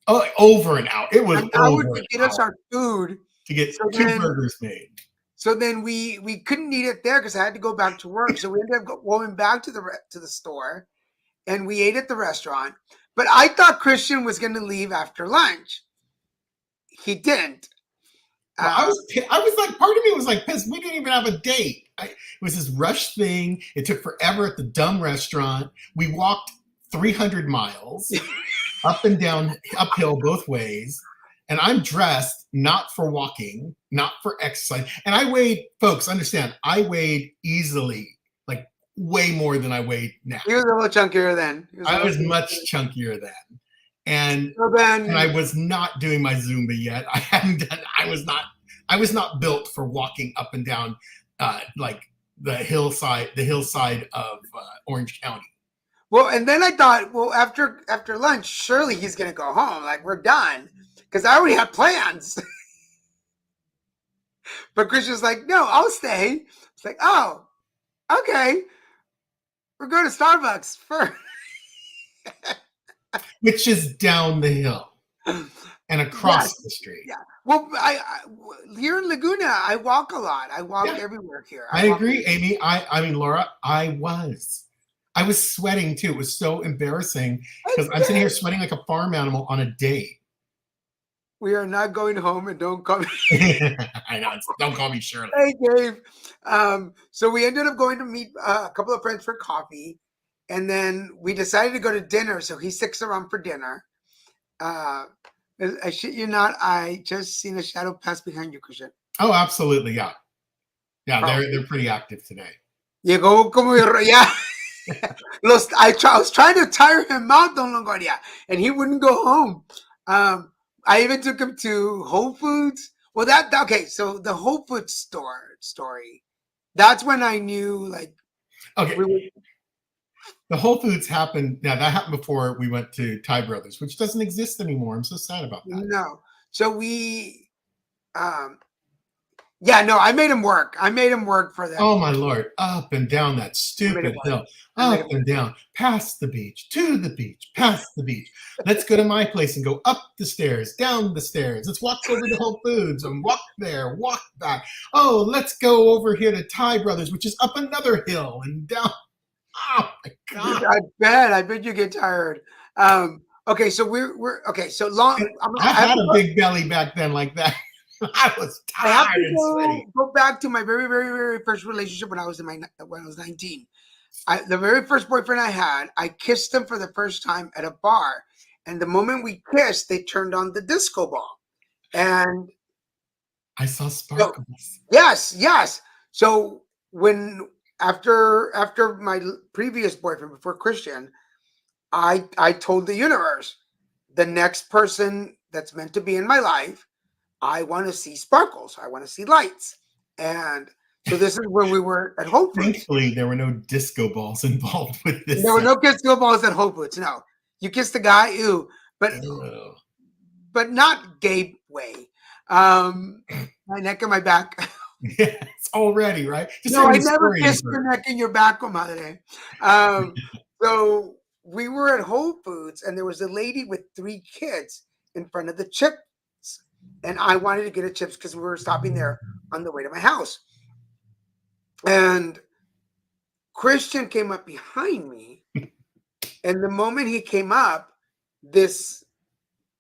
[SPEAKER 3] Oh, over an hour. It was
[SPEAKER 4] an hour to get us our food.
[SPEAKER 3] To get two burgers made.
[SPEAKER 4] So then we couldn't eat it there because I had to go back to work. So we ended up going back to the store, and we ate at the restaurant. But I thought Christian was going to leave after lunch. He didn't.
[SPEAKER 3] Well, I was like, part of me was like pissed. We didn't even have a date. It was this rush thing. It took forever at the dumb restaurant. We walked 300 miles up and down, uphill both ways. And I'm dressed not for walking, not for exercise. And I weighed, folks, understand, I weighed easily, like way more than I weigh now.
[SPEAKER 4] He was a little chunkier then.
[SPEAKER 3] I was much chunkier then. And I was not doing my Zumba yet. I was not built for walking up and down like the hillside of Orange County.
[SPEAKER 4] Well, and then I thought, well, after lunch, surely he's gonna go home. Like, we're done. Because I already had plans. But Christian's like, no, I'll stay. It's like, oh, okay. We're going to Starbucks first.
[SPEAKER 3] Which is down the hill and across
[SPEAKER 4] Yes.
[SPEAKER 3] the street.
[SPEAKER 4] Yeah. Well, here in Laguna, I walk a lot. I walk everywhere here.
[SPEAKER 3] I
[SPEAKER 4] walk
[SPEAKER 3] agree, Amy. I mean, Laura, I was sweating too. It was so embarrassing because I'm sitting here sweating like a farm animal on a date.
[SPEAKER 4] We are not going home, and don't call me.
[SPEAKER 3] I know. Don't call me Shirley.
[SPEAKER 4] Hey, Dave. So we ended up going to meet a couple of friends for coffee, and then we decided to go to dinner. So he sticks around for dinner. I shit you not, I just seen a shadow pass behind you, Christian.
[SPEAKER 3] Oh, absolutely, yeah. Yeah, they're pretty active today.
[SPEAKER 4] Llegó como yeah. I was trying to tire him out, Don Longoria, and he wouldn't go home. I even took him to Whole Foods. Well, okay. So the Whole Foods story. That's when I knew, like,
[SPEAKER 3] okay. The Whole Foods happened. Now that happened before we went to Thai Brothers, which doesn't exist anymore. I'm so sad about that.
[SPEAKER 4] No. So we, I made him work. I made him work for that.
[SPEAKER 3] Oh my Lord! Up and down that stupid hill, up and down, past the beach, to the beach, past the beach. Let's go to my place and go up the stairs, down the stairs. Let's walk over to Whole Foods and walk there, walk back. Oh, let's go over here to Thai Brothers, which is up another hill and down. Oh my God!
[SPEAKER 4] I bet you get tired. Okay, so we're okay. So long.
[SPEAKER 3] I had a big belly back then, like that. I was tired.
[SPEAKER 4] I have to go back to my very, very, very first relationship when I was 19. The very first boyfriend I had, I kissed him for the first time at a bar, and the moment we kissed, they turned on the disco ball, and
[SPEAKER 3] I saw sparkles.
[SPEAKER 4] Yes. So when after my previous boyfriend before Christian, I told the universe, the next person that's meant to be in my life, I want to see sparkles. I want to see lights. And so this is when we were at Whole Foods.
[SPEAKER 3] Thankfully, there were no disco balls involved with this.
[SPEAKER 4] There were no disco balls at Whole Foods. No, you kissed the guy, but not gay way. My neck and my back.
[SPEAKER 3] Yes, already, right?
[SPEAKER 4] No, I never kissed your neck and your back, comadre. So we were at Whole Foods, and there was a lady with 3 kids in front of the chips, and I wanted to get a chips because we were stopping there on the way to my house. And Christian came up behind me, and the moment he came up, this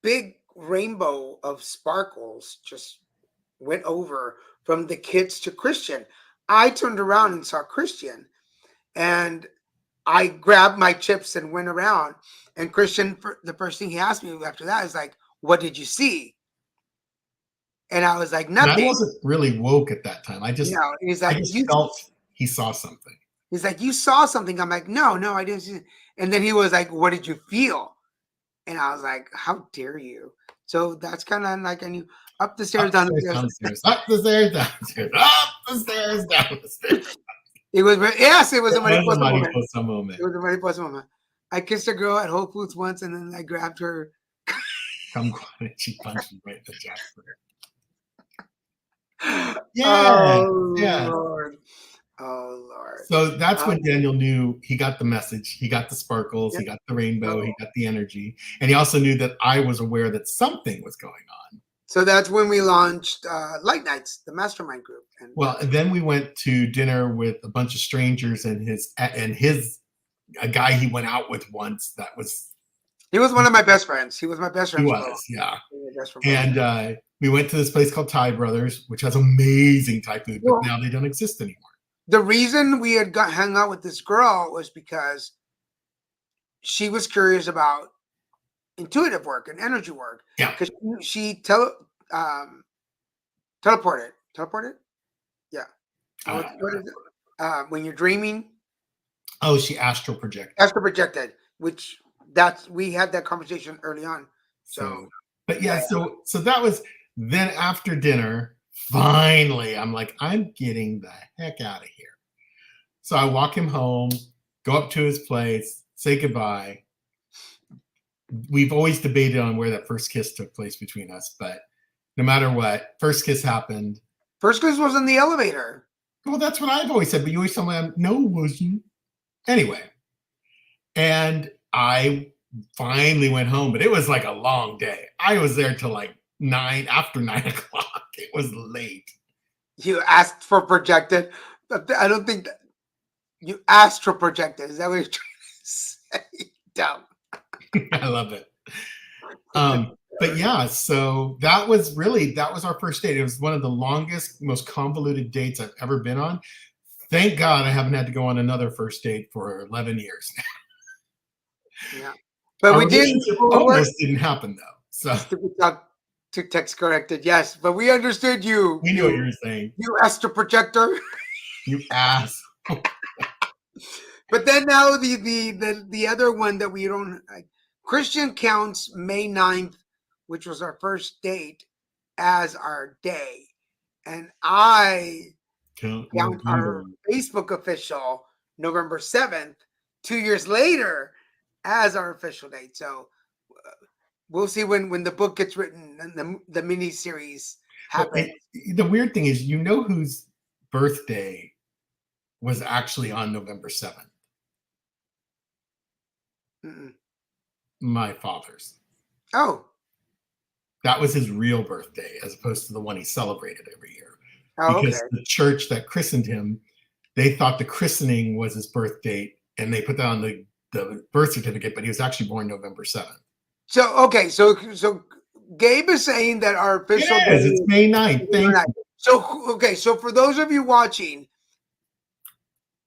[SPEAKER 4] big rainbow of sparkles just went over from the kids to Christian. I turned around and saw Christian, and I grabbed my chips and went around. And Christian, the first thing he asked me after that is like, "What did you see?" And I was like, "Nothing."
[SPEAKER 3] And I wasn't really woke at that time.
[SPEAKER 4] He's like,
[SPEAKER 3] I just felt he saw something.
[SPEAKER 4] He's like, "You saw something." I'm like, no, I didn't see it. And then he was like, "What did you feel?" And I was like, "How dare you?" So that's kind of like, I knew up the stairs, down the stairs,
[SPEAKER 3] up the stairs, down the stairs, up the stairs, down the stairs.
[SPEAKER 4] It was a mariposa
[SPEAKER 3] moment.
[SPEAKER 4] It was a mariposa moment. I kissed a girl at Whole Foods once, and then I grabbed her.
[SPEAKER 3] Come on, and she punched me right in the jack for her. Yeah.
[SPEAKER 4] Lord. Oh Lord.
[SPEAKER 3] So that's when Daniel knew he got the message. He got the sparkles. He got the rainbow. He got the energy. And he also knew that I was aware that something was going on.
[SPEAKER 4] So that's when we launched Light Nights, the mastermind group. And
[SPEAKER 3] then we went to dinner with a bunch of strangers and a guy he went out with once.
[SPEAKER 4] He was one of my best friends. He was my best friend.
[SPEAKER 3] He was, yeah. And we went to this place called Thai Brothers, which has amazing Thai food, but now they don't exist anymore.
[SPEAKER 4] The reason we had hung out with this girl was because she was curious about intuitive work and energy work.
[SPEAKER 3] Yeah.
[SPEAKER 4] Because she teleported. Teleported? Yeah. What is it? When you're dreaming.
[SPEAKER 3] Oh, she astral projected.
[SPEAKER 4] Astral projected, which we had that conversation early on. So that was then after dinner. Finally, I'm like, I'm getting the heck out of here. So I walk him home, go up to his place, say goodbye. We've always debated on where that first kiss took place between us, but no matter what, first kiss happened. First kiss was in the elevator.
[SPEAKER 3] Well, that's what I've always said, but you always tell me, no, it wasn't. Anyway, and I finally went home, but it was like a long day. I was there till like after 9 o'clock. It was late.
[SPEAKER 4] You asked for projected, but I don't think that you asked for projected. Is that what you're trying to say? Dumb.
[SPEAKER 3] I love it. But yeah, so that was our first date. It was one of the longest, most convoluted dates I've ever been on. Thank God I haven't had to go on another first date for 11 years now.
[SPEAKER 4] Yeah. But
[SPEAKER 3] Our
[SPEAKER 4] we didn't.
[SPEAKER 3] relationship almost didn't happen though. So
[SPEAKER 4] Stupid talk to text corrected. Yes, but we understood you.
[SPEAKER 3] we knew what you were saying.
[SPEAKER 4] You asked a projector.
[SPEAKER 3] You ass.
[SPEAKER 4] But then now the other one that we don't like, Christian counts May 9th, which was our first date, as our day. And I count our Facebook official November 7th, 2 years later, as our official date. So we'll see when the book gets written and the mini series happens.
[SPEAKER 3] The weird thing is, you know whose birthday was actually on November 7th?
[SPEAKER 4] Mm-mm.
[SPEAKER 3] My father's.
[SPEAKER 4] Oh.
[SPEAKER 3] That was his real birthday, as opposed to the one he celebrated every year.
[SPEAKER 4] Oh,
[SPEAKER 3] Because
[SPEAKER 4] okay.
[SPEAKER 3] the church that christened him, they thought the christening was his birth date, and they put that on the birth certificate, but he was actually born November 7th.
[SPEAKER 4] So okay, so Gabe is saying that our official
[SPEAKER 3] It is. It's May 9th. Thank you.
[SPEAKER 4] So okay, so for those of you watching,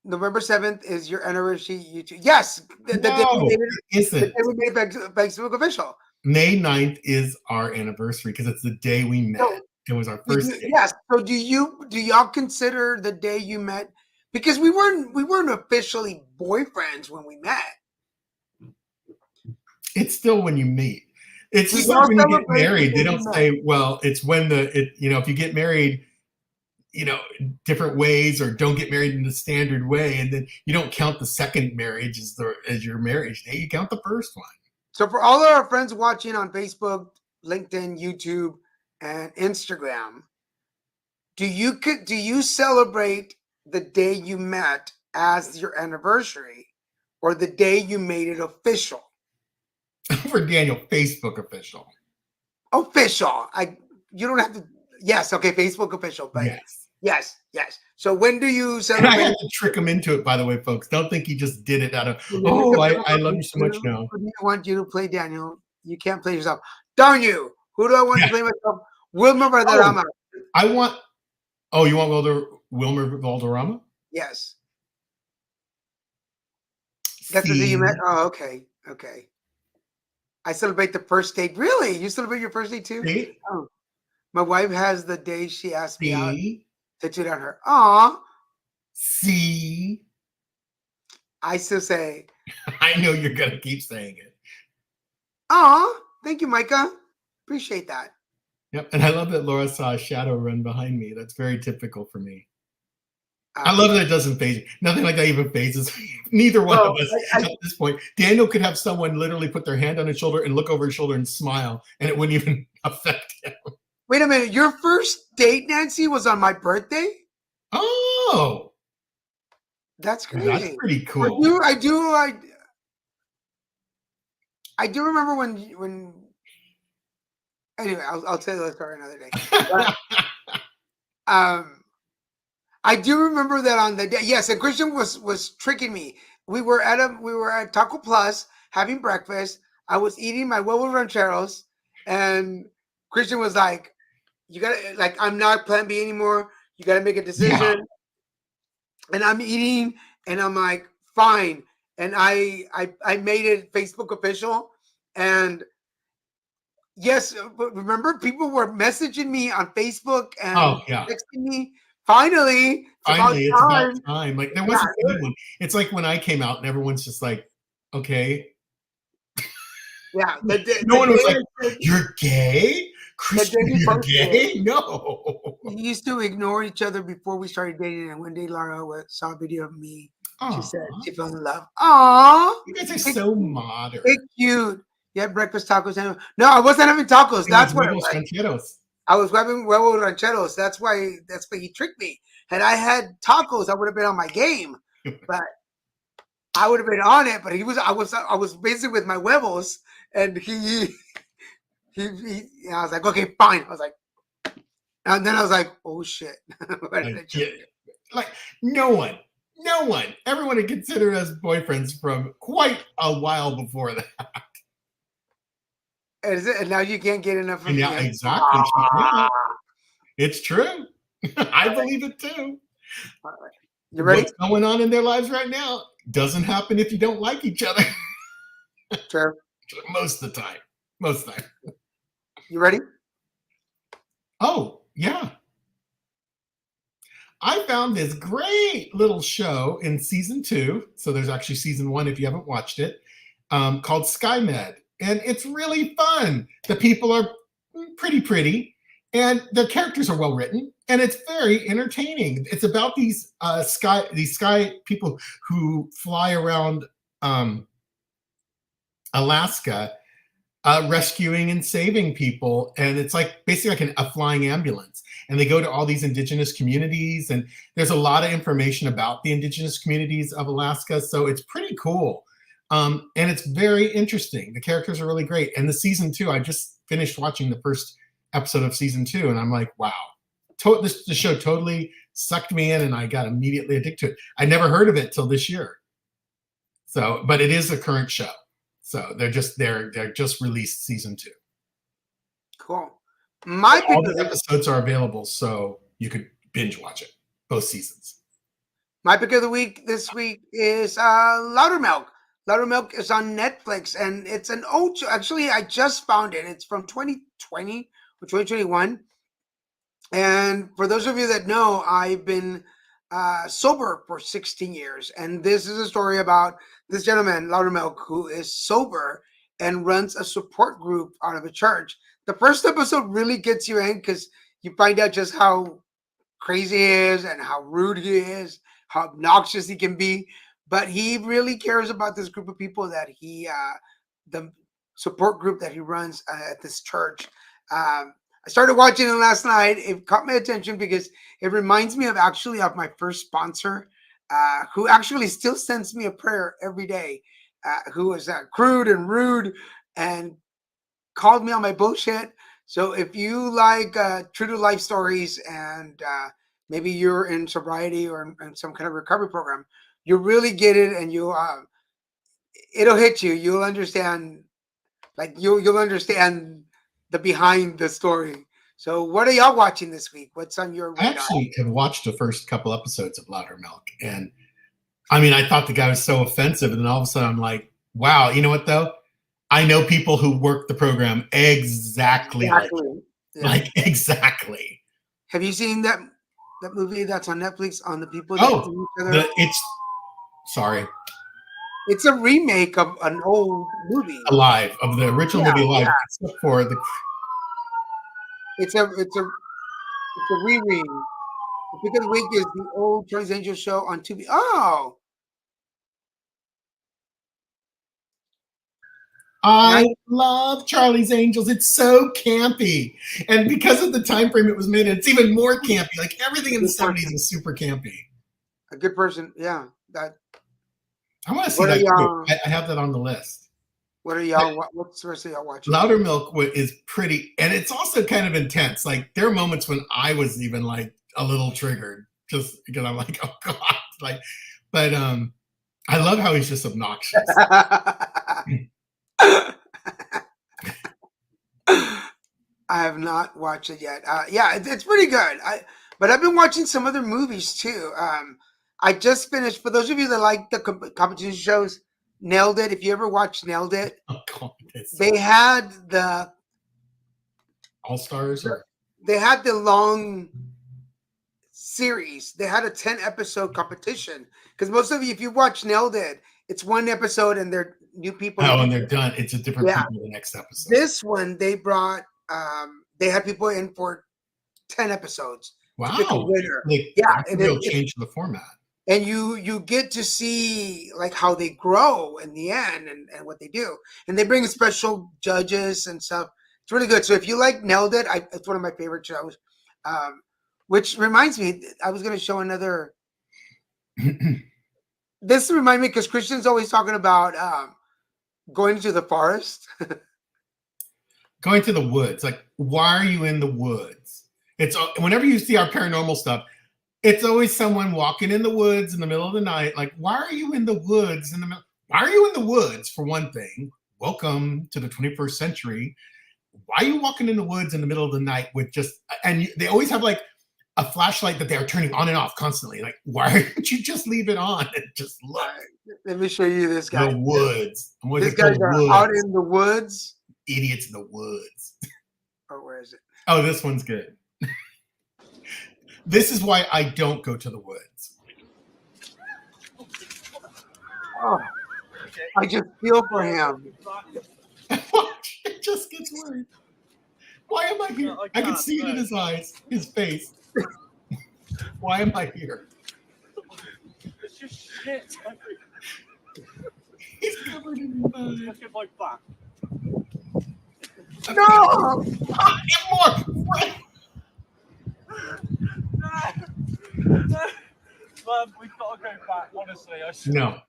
[SPEAKER 4] November 7th is your anniversary YouTube. Yes, the day
[SPEAKER 3] No,
[SPEAKER 4] we made
[SPEAKER 3] it isn't.
[SPEAKER 4] the day we made Facebook official.
[SPEAKER 3] May 9th is our anniversary because it's the day we met.
[SPEAKER 4] So,
[SPEAKER 3] it was our first date.
[SPEAKER 4] Yes. So do y'all consider the day you met, because we weren't officially boyfriends when we met.
[SPEAKER 3] It's still when you meet. It's
[SPEAKER 4] We
[SPEAKER 3] just like
[SPEAKER 4] all
[SPEAKER 3] when you get
[SPEAKER 4] celebrate
[SPEAKER 3] married. They
[SPEAKER 4] when
[SPEAKER 3] don't
[SPEAKER 4] we
[SPEAKER 3] say, well, it's when if you get married, different ways, or don't get married in the standard way, and then you don't count the second marriage as your marriage day. You count the first one.
[SPEAKER 4] So for all of our friends watching on Facebook, LinkedIn, YouTube, and Instagram, do you celebrate the day you met as your anniversary, or the day you made it official?
[SPEAKER 3] For Daniel, Facebook official.
[SPEAKER 4] Official. You don't have to. Yes. Okay. Facebook official. But
[SPEAKER 3] Yes.
[SPEAKER 4] Yes. So when do you
[SPEAKER 3] And I
[SPEAKER 4] celebrate?
[SPEAKER 3] had to trick him into it, by the way, folks. Don't think he just did it out of, I love you so much now.
[SPEAKER 4] Who do you want you to play, Daniel? You can't play yourself. Darn you. Who do I want to play myself? Wilmer Valderrama.
[SPEAKER 3] You want Wilmer Valderrama?
[SPEAKER 4] Yes. That's the day you met? Oh, okay. Okay. I celebrate the first date. Really? You celebrate your first date too?
[SPEAKER 3] See?
[SPEAKER 4] Oh. My wife has the day she asked me out
[SPEAKER 3] See?
[SPEAKER 4] to cheat on her. Aw.
[SPEAKER 3] See?
[SPEAKER 4] I still say,
[SPEAKER 3] I know you're going to keep saying it.
[SPEAKER 4] aw. Thank you, Micah. Appreciate that.
[SPEAKER 3] Yep. And I love that Laura saw a shadow run behind me. That's very typical for me. I love that it doesn't phase you. Nothing like that even phases me. Neither one of us at this point. Daniel could have someone literally put their hand on his shoulder and look over his shoulder and smile, and it wouldn't even affect him.
[SPEAKER 4] Wait a minute. Your first date, Nancy, was on my birthday?
[SPEAKER 3] Oh.
[SPEAKER 4] That's crazy.
[SPEAKER 3] That's pretty cool.
[SPEAKER 4] I do remember when anyway, I'll tell you that story another day. But, I do remember that on the day. Yes, and Christian was tricking me. We were at Taco Plus having breakfast. I was eating my huevos rancheros, and Christian was like, "You gotta I'm not Plan B anymore. You gotta make a decision." Yeah. And I'm eating, and I'm like, "Fine." And I made it Facebook official, and yes, but remember, people were messaging me on Facebook and texting me. Finally,
[SPEAKER 3] it's about time. Like there wasn't anyone. It's like when I came out and everyone's just like, okay.
[SPEAKER 4] Yeah.
[SPEAKER 3] No one was like, you're gay? Christian, you're gay? No.
[SPEAKER 4] We used to ignore each other before we started dating. And one day Laura saw a video of me. She said she fell in love. Aww.
[SPEAKER 3] You guys are so modern.
[SPEAKER 4] It's cute. You had breakfast tacos. No, I wasn't having tacos. That's what it was.
[SPEAKER 3] Rancheros.
[SPEAKER 4] I was grabbing huevos rancheros. That's why he tricked me. Had I had tacos, I would have been on my game. But I would have been on it. But I was busy with my huevos, and he I was like, okay, fine. I was like, and then I was like, oh shit.
[SPEAKER 3] Like no one, everyone had considered us boyfriends from quite a while before that.
[SPEAKER 4] And now you can't get enough of
[SPEAKER 3] And yeah,
[SPEAKER 4] me.
[SPEAKER 3] exactly. It's true. I believe it too.
[SPEAKER 4] You ready?
[SPEAKER 3] What's going on in their lives right now doesn't happen if you don't like each other.
[SPEAKER 4] Sure.
[SPEAKER 3] Most of the time.
[SPEAKER 4] You ready?
[SPEAKER 3] Oh, yeah. I found this great little show in season 2. So there's actually season 1 if you haven't watched it, called SkyMed. And it's really fun. The people are pretty, and the characters are well written, and it's very entertaining. It's about these sky people who fly around Alaska, rescuing and saving people, and it's like basically like a flying ambulance. And they go to all these indigenous communities, and there's a lot of information about the indigenous communities of Alaska. So it's pretty cool. And it's very interesting. The characters are really great. And the season 2, I just finished watching the first episode of season 2, and I'm like, wow, the show totally sucked me in, and I got immediately addicted to it. I never heard of it till this year. So, but it is a current show. So they're just released season 2.
[SPEAKER 4] Cool.
[SPEAKER 3] All the episodes are available, so you could binge watch it, both seasons.
[SPEAKER 4] My pick of the week this week is Loudermilk. Loudermilk is on Netflix, and it's an old show. Actually, I just found it. It's from 2020 or 2021. And for those of you that know, I've been sober for 16 years. And this is a story about this gentleman, Loudermilk, who is sober and runs a support group out of a church. The first episode really gets you in because you find out just how crazy he is and how rude he is, how obnoxious he can be. But he really cares about this group of people that the support group that he runs at this church. I started watching it last night. It caught my attention because it reminds me of my first sponsor, who actually still sends me a prayer every day, who was crude and rude and called me on my bullshit. So if you like true to life stories and maybe you're in sobriety or in some kind of recovery program, you'll really get it, and it'll hit you. You'll understand, you'll understand the behind the story. So what are y'all watching this week? What's on your radar?
[SPEAKER 3] I actually have watched the first couple episodes of Loudermilk, and I mean, I thought the guy was so offensive, and then all of a sudden I'm like, wow, you know what though? I know people who work the program exactly. Exactly.
[SPEAKER 4] Have you seen that movie that's on Netflix on the people that do each other?
[SPEAKER 3] Sorry.
[SPEAKER 4] It's a remake of an old movie.
[SPEAKER 3] Alive, of the original movie Alive, except for the.
[SPEAKER 4] It's a reread. The pick of the week is the old Charlie's Angels show on Tubi. Oh.
[SPEAKER 3] I love Charlie's Angels. It's so campy. And because of the time frame it was made in, it's even more campy. Like everything in the 70s is super campy.
[SPEAKER 4] A good person. Yeah.
[SPEAKER 3] I want to see that too. I have that on the list.
[SPEAKER 4] What's the rest of y'all watching?
[SPEAKER 3] Loudermilk is pretty, and it's also kind of intense. Like there are moments when I was even like a little triggered just because I'm like, oh God. But I love how he's just obnoxious.
[SPEAKER 4] I have not watched it yet. It's pretty good. But I've been watching some other movies too. I just finished, for those of you that like the competition shows, Nailed It. If you ever watched Nailed It, they had the
[SPEAKER 3] All-Stars.
[SPEAKER 4] They had the long series. They had a 10-episode competition. Because most of you, if you watch Nailed It, it's one episode and they're new people.
[SPEAKER 3] Oh, and they're done. It's a different people the next episode.
[SPEAKER 4] This one, they brought, they had people in for 10 episodes.
[SPEAKER 3] Wow.
[SPEAKER 4] To pick a winner.
[SPEAKER 3] Real change to the format.
[SPEAKER 4] And you get to see like how they grow in the end and what they do. And they bring special judges and stuff It's really good. So if you like Nailed It, it's one of my favorite shows. Which reminds me, I was going to show another. This reminds me because Christian's always talking about going into the forest.
[SPEAKER 3] Going to the woods. Like, why are you in the woods? It's whenever you see our paranormal stuff, it's always someone walking in the woods in the middle of the night. Like, why are you in the woods in the middle? Why are you in the woods, for one thing? Welcome to the 21st century. Why are you walking in the woods in the middle of the night with they always have like a flashlight that they're turning on and off constantly. Like, why don't you just leave it on and just look?
[SPEAKER 4] Let me show you this guy.
[SPEAKER 3] The woods.
[SPEAKER 4] These guys are out in the woods.
[SPEAKER 3] Idiots in the woods.
[SPEAKER 4] Oh, where is it?
[SPEAKER 3] Oh, this one's good. This is why I don't go to the woods.
[SPEAKER 4] Oh, I just feel for him.
[SPEAKER 3] It just gets worse. Why am I here? I can see it in his eyes, his face. Why am I here?
[SPEAKER 1] It's just shit.
[SPEAKER 3] He's covered in mud.
[SPEAKER 1] Look at my back.
[SPEAKER 4] No!
[SPEAKER 3] Get more! Right.
[SPEAKER 1] Man, we've got to go back, honestly.
[SPEAKER 3] No.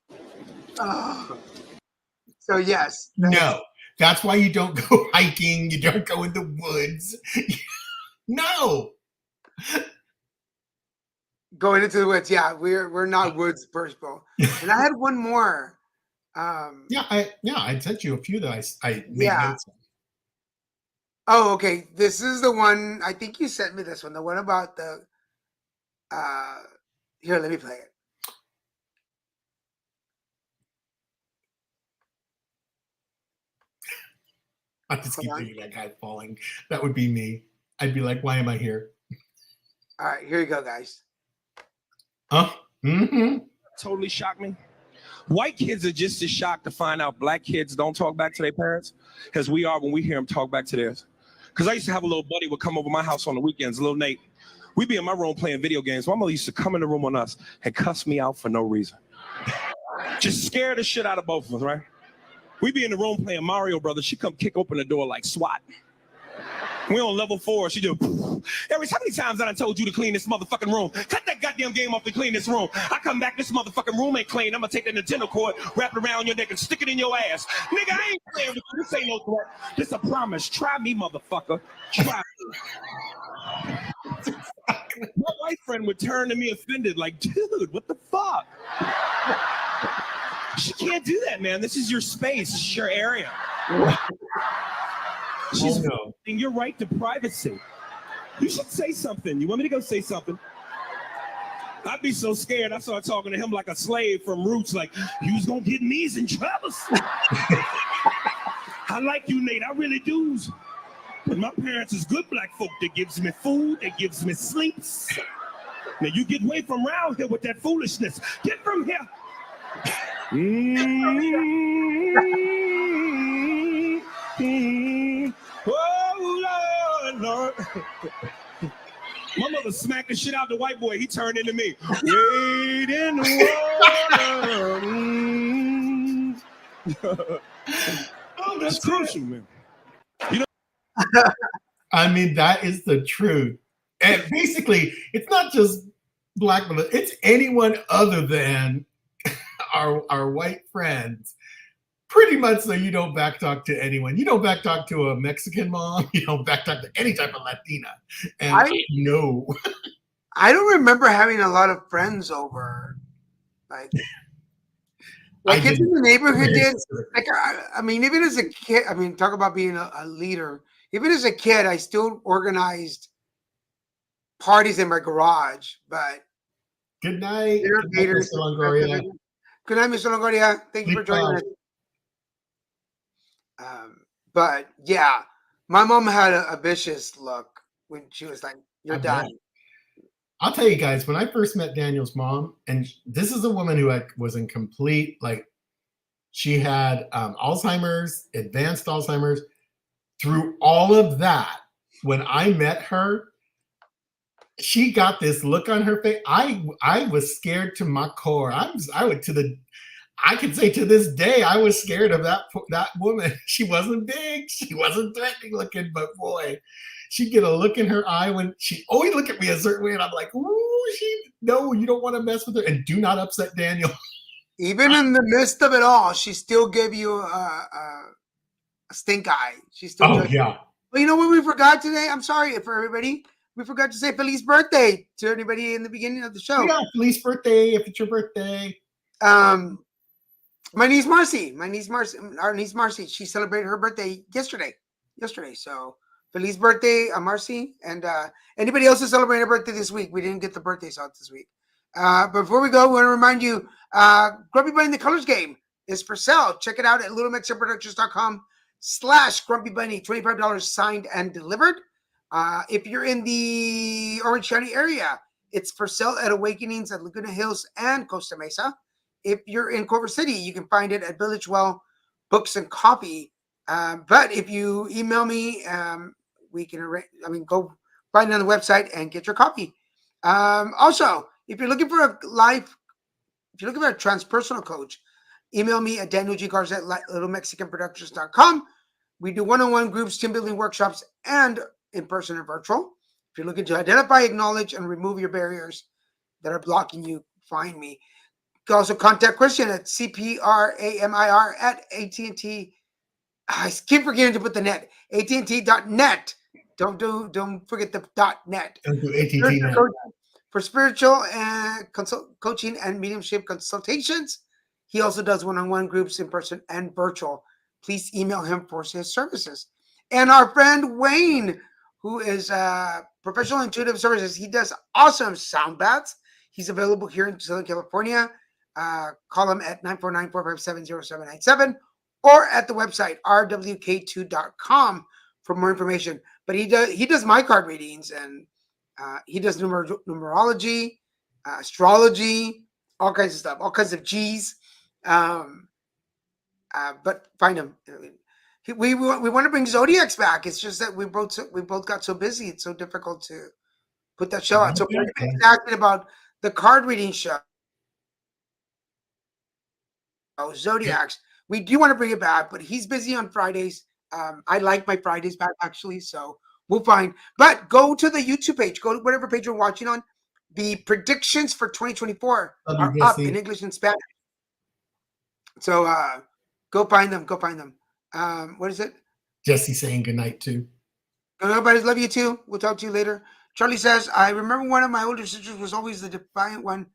[SPEAKER 4] So, yes.
[SPEAKER 3] No. That's why you don't go hiking. You don't go in the woods. No.
[SPEAKER 4] Going into the woods. Yeah, we're not woods people. And I had one more.
[SPEAKER 3] I sent you a few that I made notes on.
[SPEAKER 4] Oh, okay. This is the one. I think you sent me this one. The one about the. Here, let me play it.
[SPEAKER 3] I just keep thinking that guy falling. That would be me. I'd be like, why am I here?
[SPEAKER 4] All right, here you go, guys.
[SPEAKER 3] Huh? Mm-hmm.
[SPEAKER 6] Totally shocked me. White kids are just as shocked to find out black kids don't talk back to their parents as we are when we hear them talk back to theirs. Because I used to have a little buddy would come over my house on the weekends, little Nate. We'd be in my room playing video games. My mother used to come in the room on us and cuss me out for no reason. Just scare the shit out of both of us, right? We'd be in the room playing Mario Brothers. She'd come kick open the door like SWAT. We on level 4. She do. Aries, how many times I told you to clean this motherfucking room? Cut that goddamn game off to clean this room. I come back, this motherfucking room ain't clean. I'm gonna take the Nintendo cord, wrap it around your neck, and stick it in your ass. Nigga, I ain't playing with you. This ain't no threat. This a promise. Try me, motherfucker. Try me. My white friend would turn to me offended, like, dude, what the fuck? She can't do that, man. This is your space. This is your area. She's violating your right to privacy. You should say something. You want me to go say something? I'd be so scared. I started talking to him like a slave from Roots, like, you was gonna get me's in trouble. I like you, Nate. I really do. But my parents is good black folk that gives me food, that gives me sleeps. Now you get away from around here with that foolishness. Get from here. Oh, Lord, Lord. My mother smacked the shit out the white boy. He turned into me. Wade in the water. Oh, that's crucial, man. You know.
[SPEAKER 3] I mean, that is the truth. And basically, it's not just black people, it's anyone other than our white friends. Pretty much so you don't backtalk to anyone. You don't backtalk to a Mexican mom. You don't backtalk to any type of Latina. And I
[SPEAKER 4] don't remember having a lot of friends over. Like kids in the neighborhood did. Like, I mean, even as a kid, I mean, talk about being a leader. Even as a kid, I still organized parties in my garage. But
[SPEAKER 3] good night.
[SPEAKER 4] Good night, Mr. Longoria. Good night, Mr. Longoria. Thank you for joining us. But yeah, my mom had a vicious look when she was like, "You're done."
[SPEAKER 3] I'll tell you guys, when I first met Daniel's mom, and this is a woman who was in complete, like, she had Alzheimer's, advanced Alzheimer's. Through all of that, when I met her, she got this look on her face. I was scared to my core. I I can say to this day, I was scared of that woman. She wasn't big, she wasn't threatening looking, but boy, she'd get a look in her eye when she always look at me a certain way, and I'm like, "Ooh, no, you don't want to mess with her, and do not upset Daniel."
[SPEAKER 4] Even in the midst of it all, she still gave you a stink eye. She still.
[SPEAKER 3] Oh
[SPEAKER 4] judged.
[SPEAKER 3] yeah.
[SPEAKER 4] Well, you know what we forgot today? I'm sorry for everybody. We forgot to say Feliz birthday to anybody in the beginning of the show.
[SPEAKER 3] Yeah, Feliz birthday if it's your birthday.
[SPEAKER 4] My niece Marcy, our niece Marcy, she celebrated her birthday yesterday. So Feliz birthday, Marcy, and anybody else who celebrated her birthday this week. We didn't get the birthdays out this week. Before we go, we want to remind you, Grumpy Bunny the Colors Game is for sale. Check it out at littlemexicanproductions.com/Grumpy Bunny. $25 signed and delivered. If you're in the Orange County area, it's for sale at Awakenings at Laguna Hills and Costa Mesa. If you're in Culver City, you can find it at Village Well Books and Coffee. But if you email me, we can arrange. Go find it on the website and get your copy. Also, if you're looking for a transpersonal coach, email me at danielggarza@littlemexicanproductions.com. We do one-on-one groups, team building workshops, and in-person and virtual. If you're looking to identify, acknowledge, and remove your barriers that are blocking you, find me. You can also contact Christian at CPRAMIR at AT&T. I keep forgetting to put the net. AT&T.net. Don't forget the .net.
[SPEAKER 3] Don't do ATT now.
[SPEAKER 4] For spiritual and coaching and mediumship consultations. He also does one-on-one groups in person and virtual. Please email him for his services. And our friend Wayne, who is Professional Intuitive Services, he does awesome sound baths. He's available here in Southern California. Call him at 949-457-0797 or at the website rwk2.com for more information. But he does my card readings, and he does numerology, astrology, all kinds of stuff, all kinds of G's. But find him. We want to bring Zodiacs back. It's just that we both got so busy. It's so difficult to put that show out. So we're asking about the card reading show. Zodiacs. We do want to bring it back, but he's busy on Fridays. I like my Fridays back, actually, so we'll find. But go to the YouTube page. Go to whatever page you're watching on. The predictions for 2024 are up in English and Spanish. So go find them. Go find them. What is it?
[SPEAKER 3] Jesse saying goodnight too.
[SPEAKER 4] Everybody, love you too. We'll talk to you later. Charlie says, I remember one of my older sisters was always the defiant one,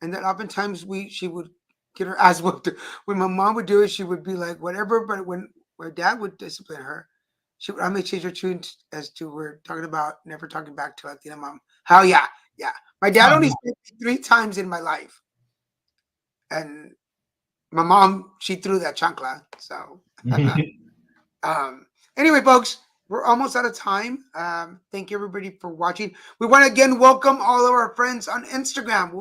[SPEAKER 4] and that oftentimes she would get her ass whooped. When my mom would do it, she would be like, whatever. But when my dad would discipline her, I may change her tune as to we're talking about never talking back to Latina mom. How yeah. My dad only spanked me 3 times in my life. And my mom, she threw that chancla. So anyway, folks, we're almost out of time. Thank you everybody for watching. We want to again welcome all of our friends on Instagram.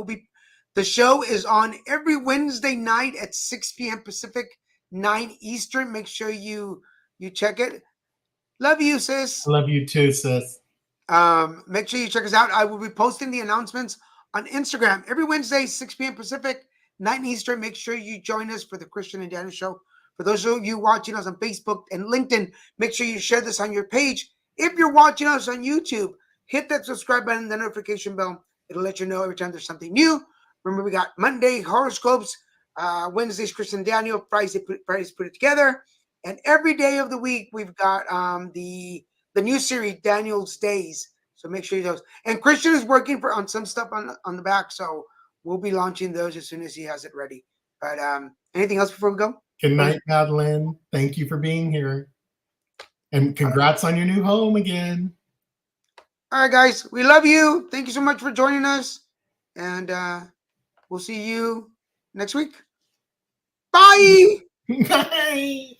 [SPEAKER 4] The show is on every Wednesday night at 6 p.m. Pacific, 9 Eastern. Make sure you check it. Love you, sis.
[SPEAKER 3] Love you too, sis.
[SPEAKER 4] Make sure you check us out. I will be posting the announcements on Instagram every Wednesday, 6 p.m. Pacific, 9 Eastern. Make sure you join us for the Christian and Daniel Show. For those of you watching us on Facebook and LinkedIn, make sure you share this on your page. If you're watching us on YouTube, hit that subscribe button, the notification bell. It'll let you know every time there's something new. Remember, we got Monday horoscopes, Wednesdays Christian and Daniel, Fridays put it together, and every day of the week we've got the new series Daniel's Days. So make sure you those. And Christian is working on some stuff on the back, so we'll be launching those as soon as he has it ready. But anything else before we go?
[SPEAKER 3] Good night, Madeline. Thank you for being here. And congrats on your new home again.
[SPEAKER 4] All right, guys. We love you. Thank you so much for joining us. And we'll see you next week. Bye.
[SPEAKER 3] Bye.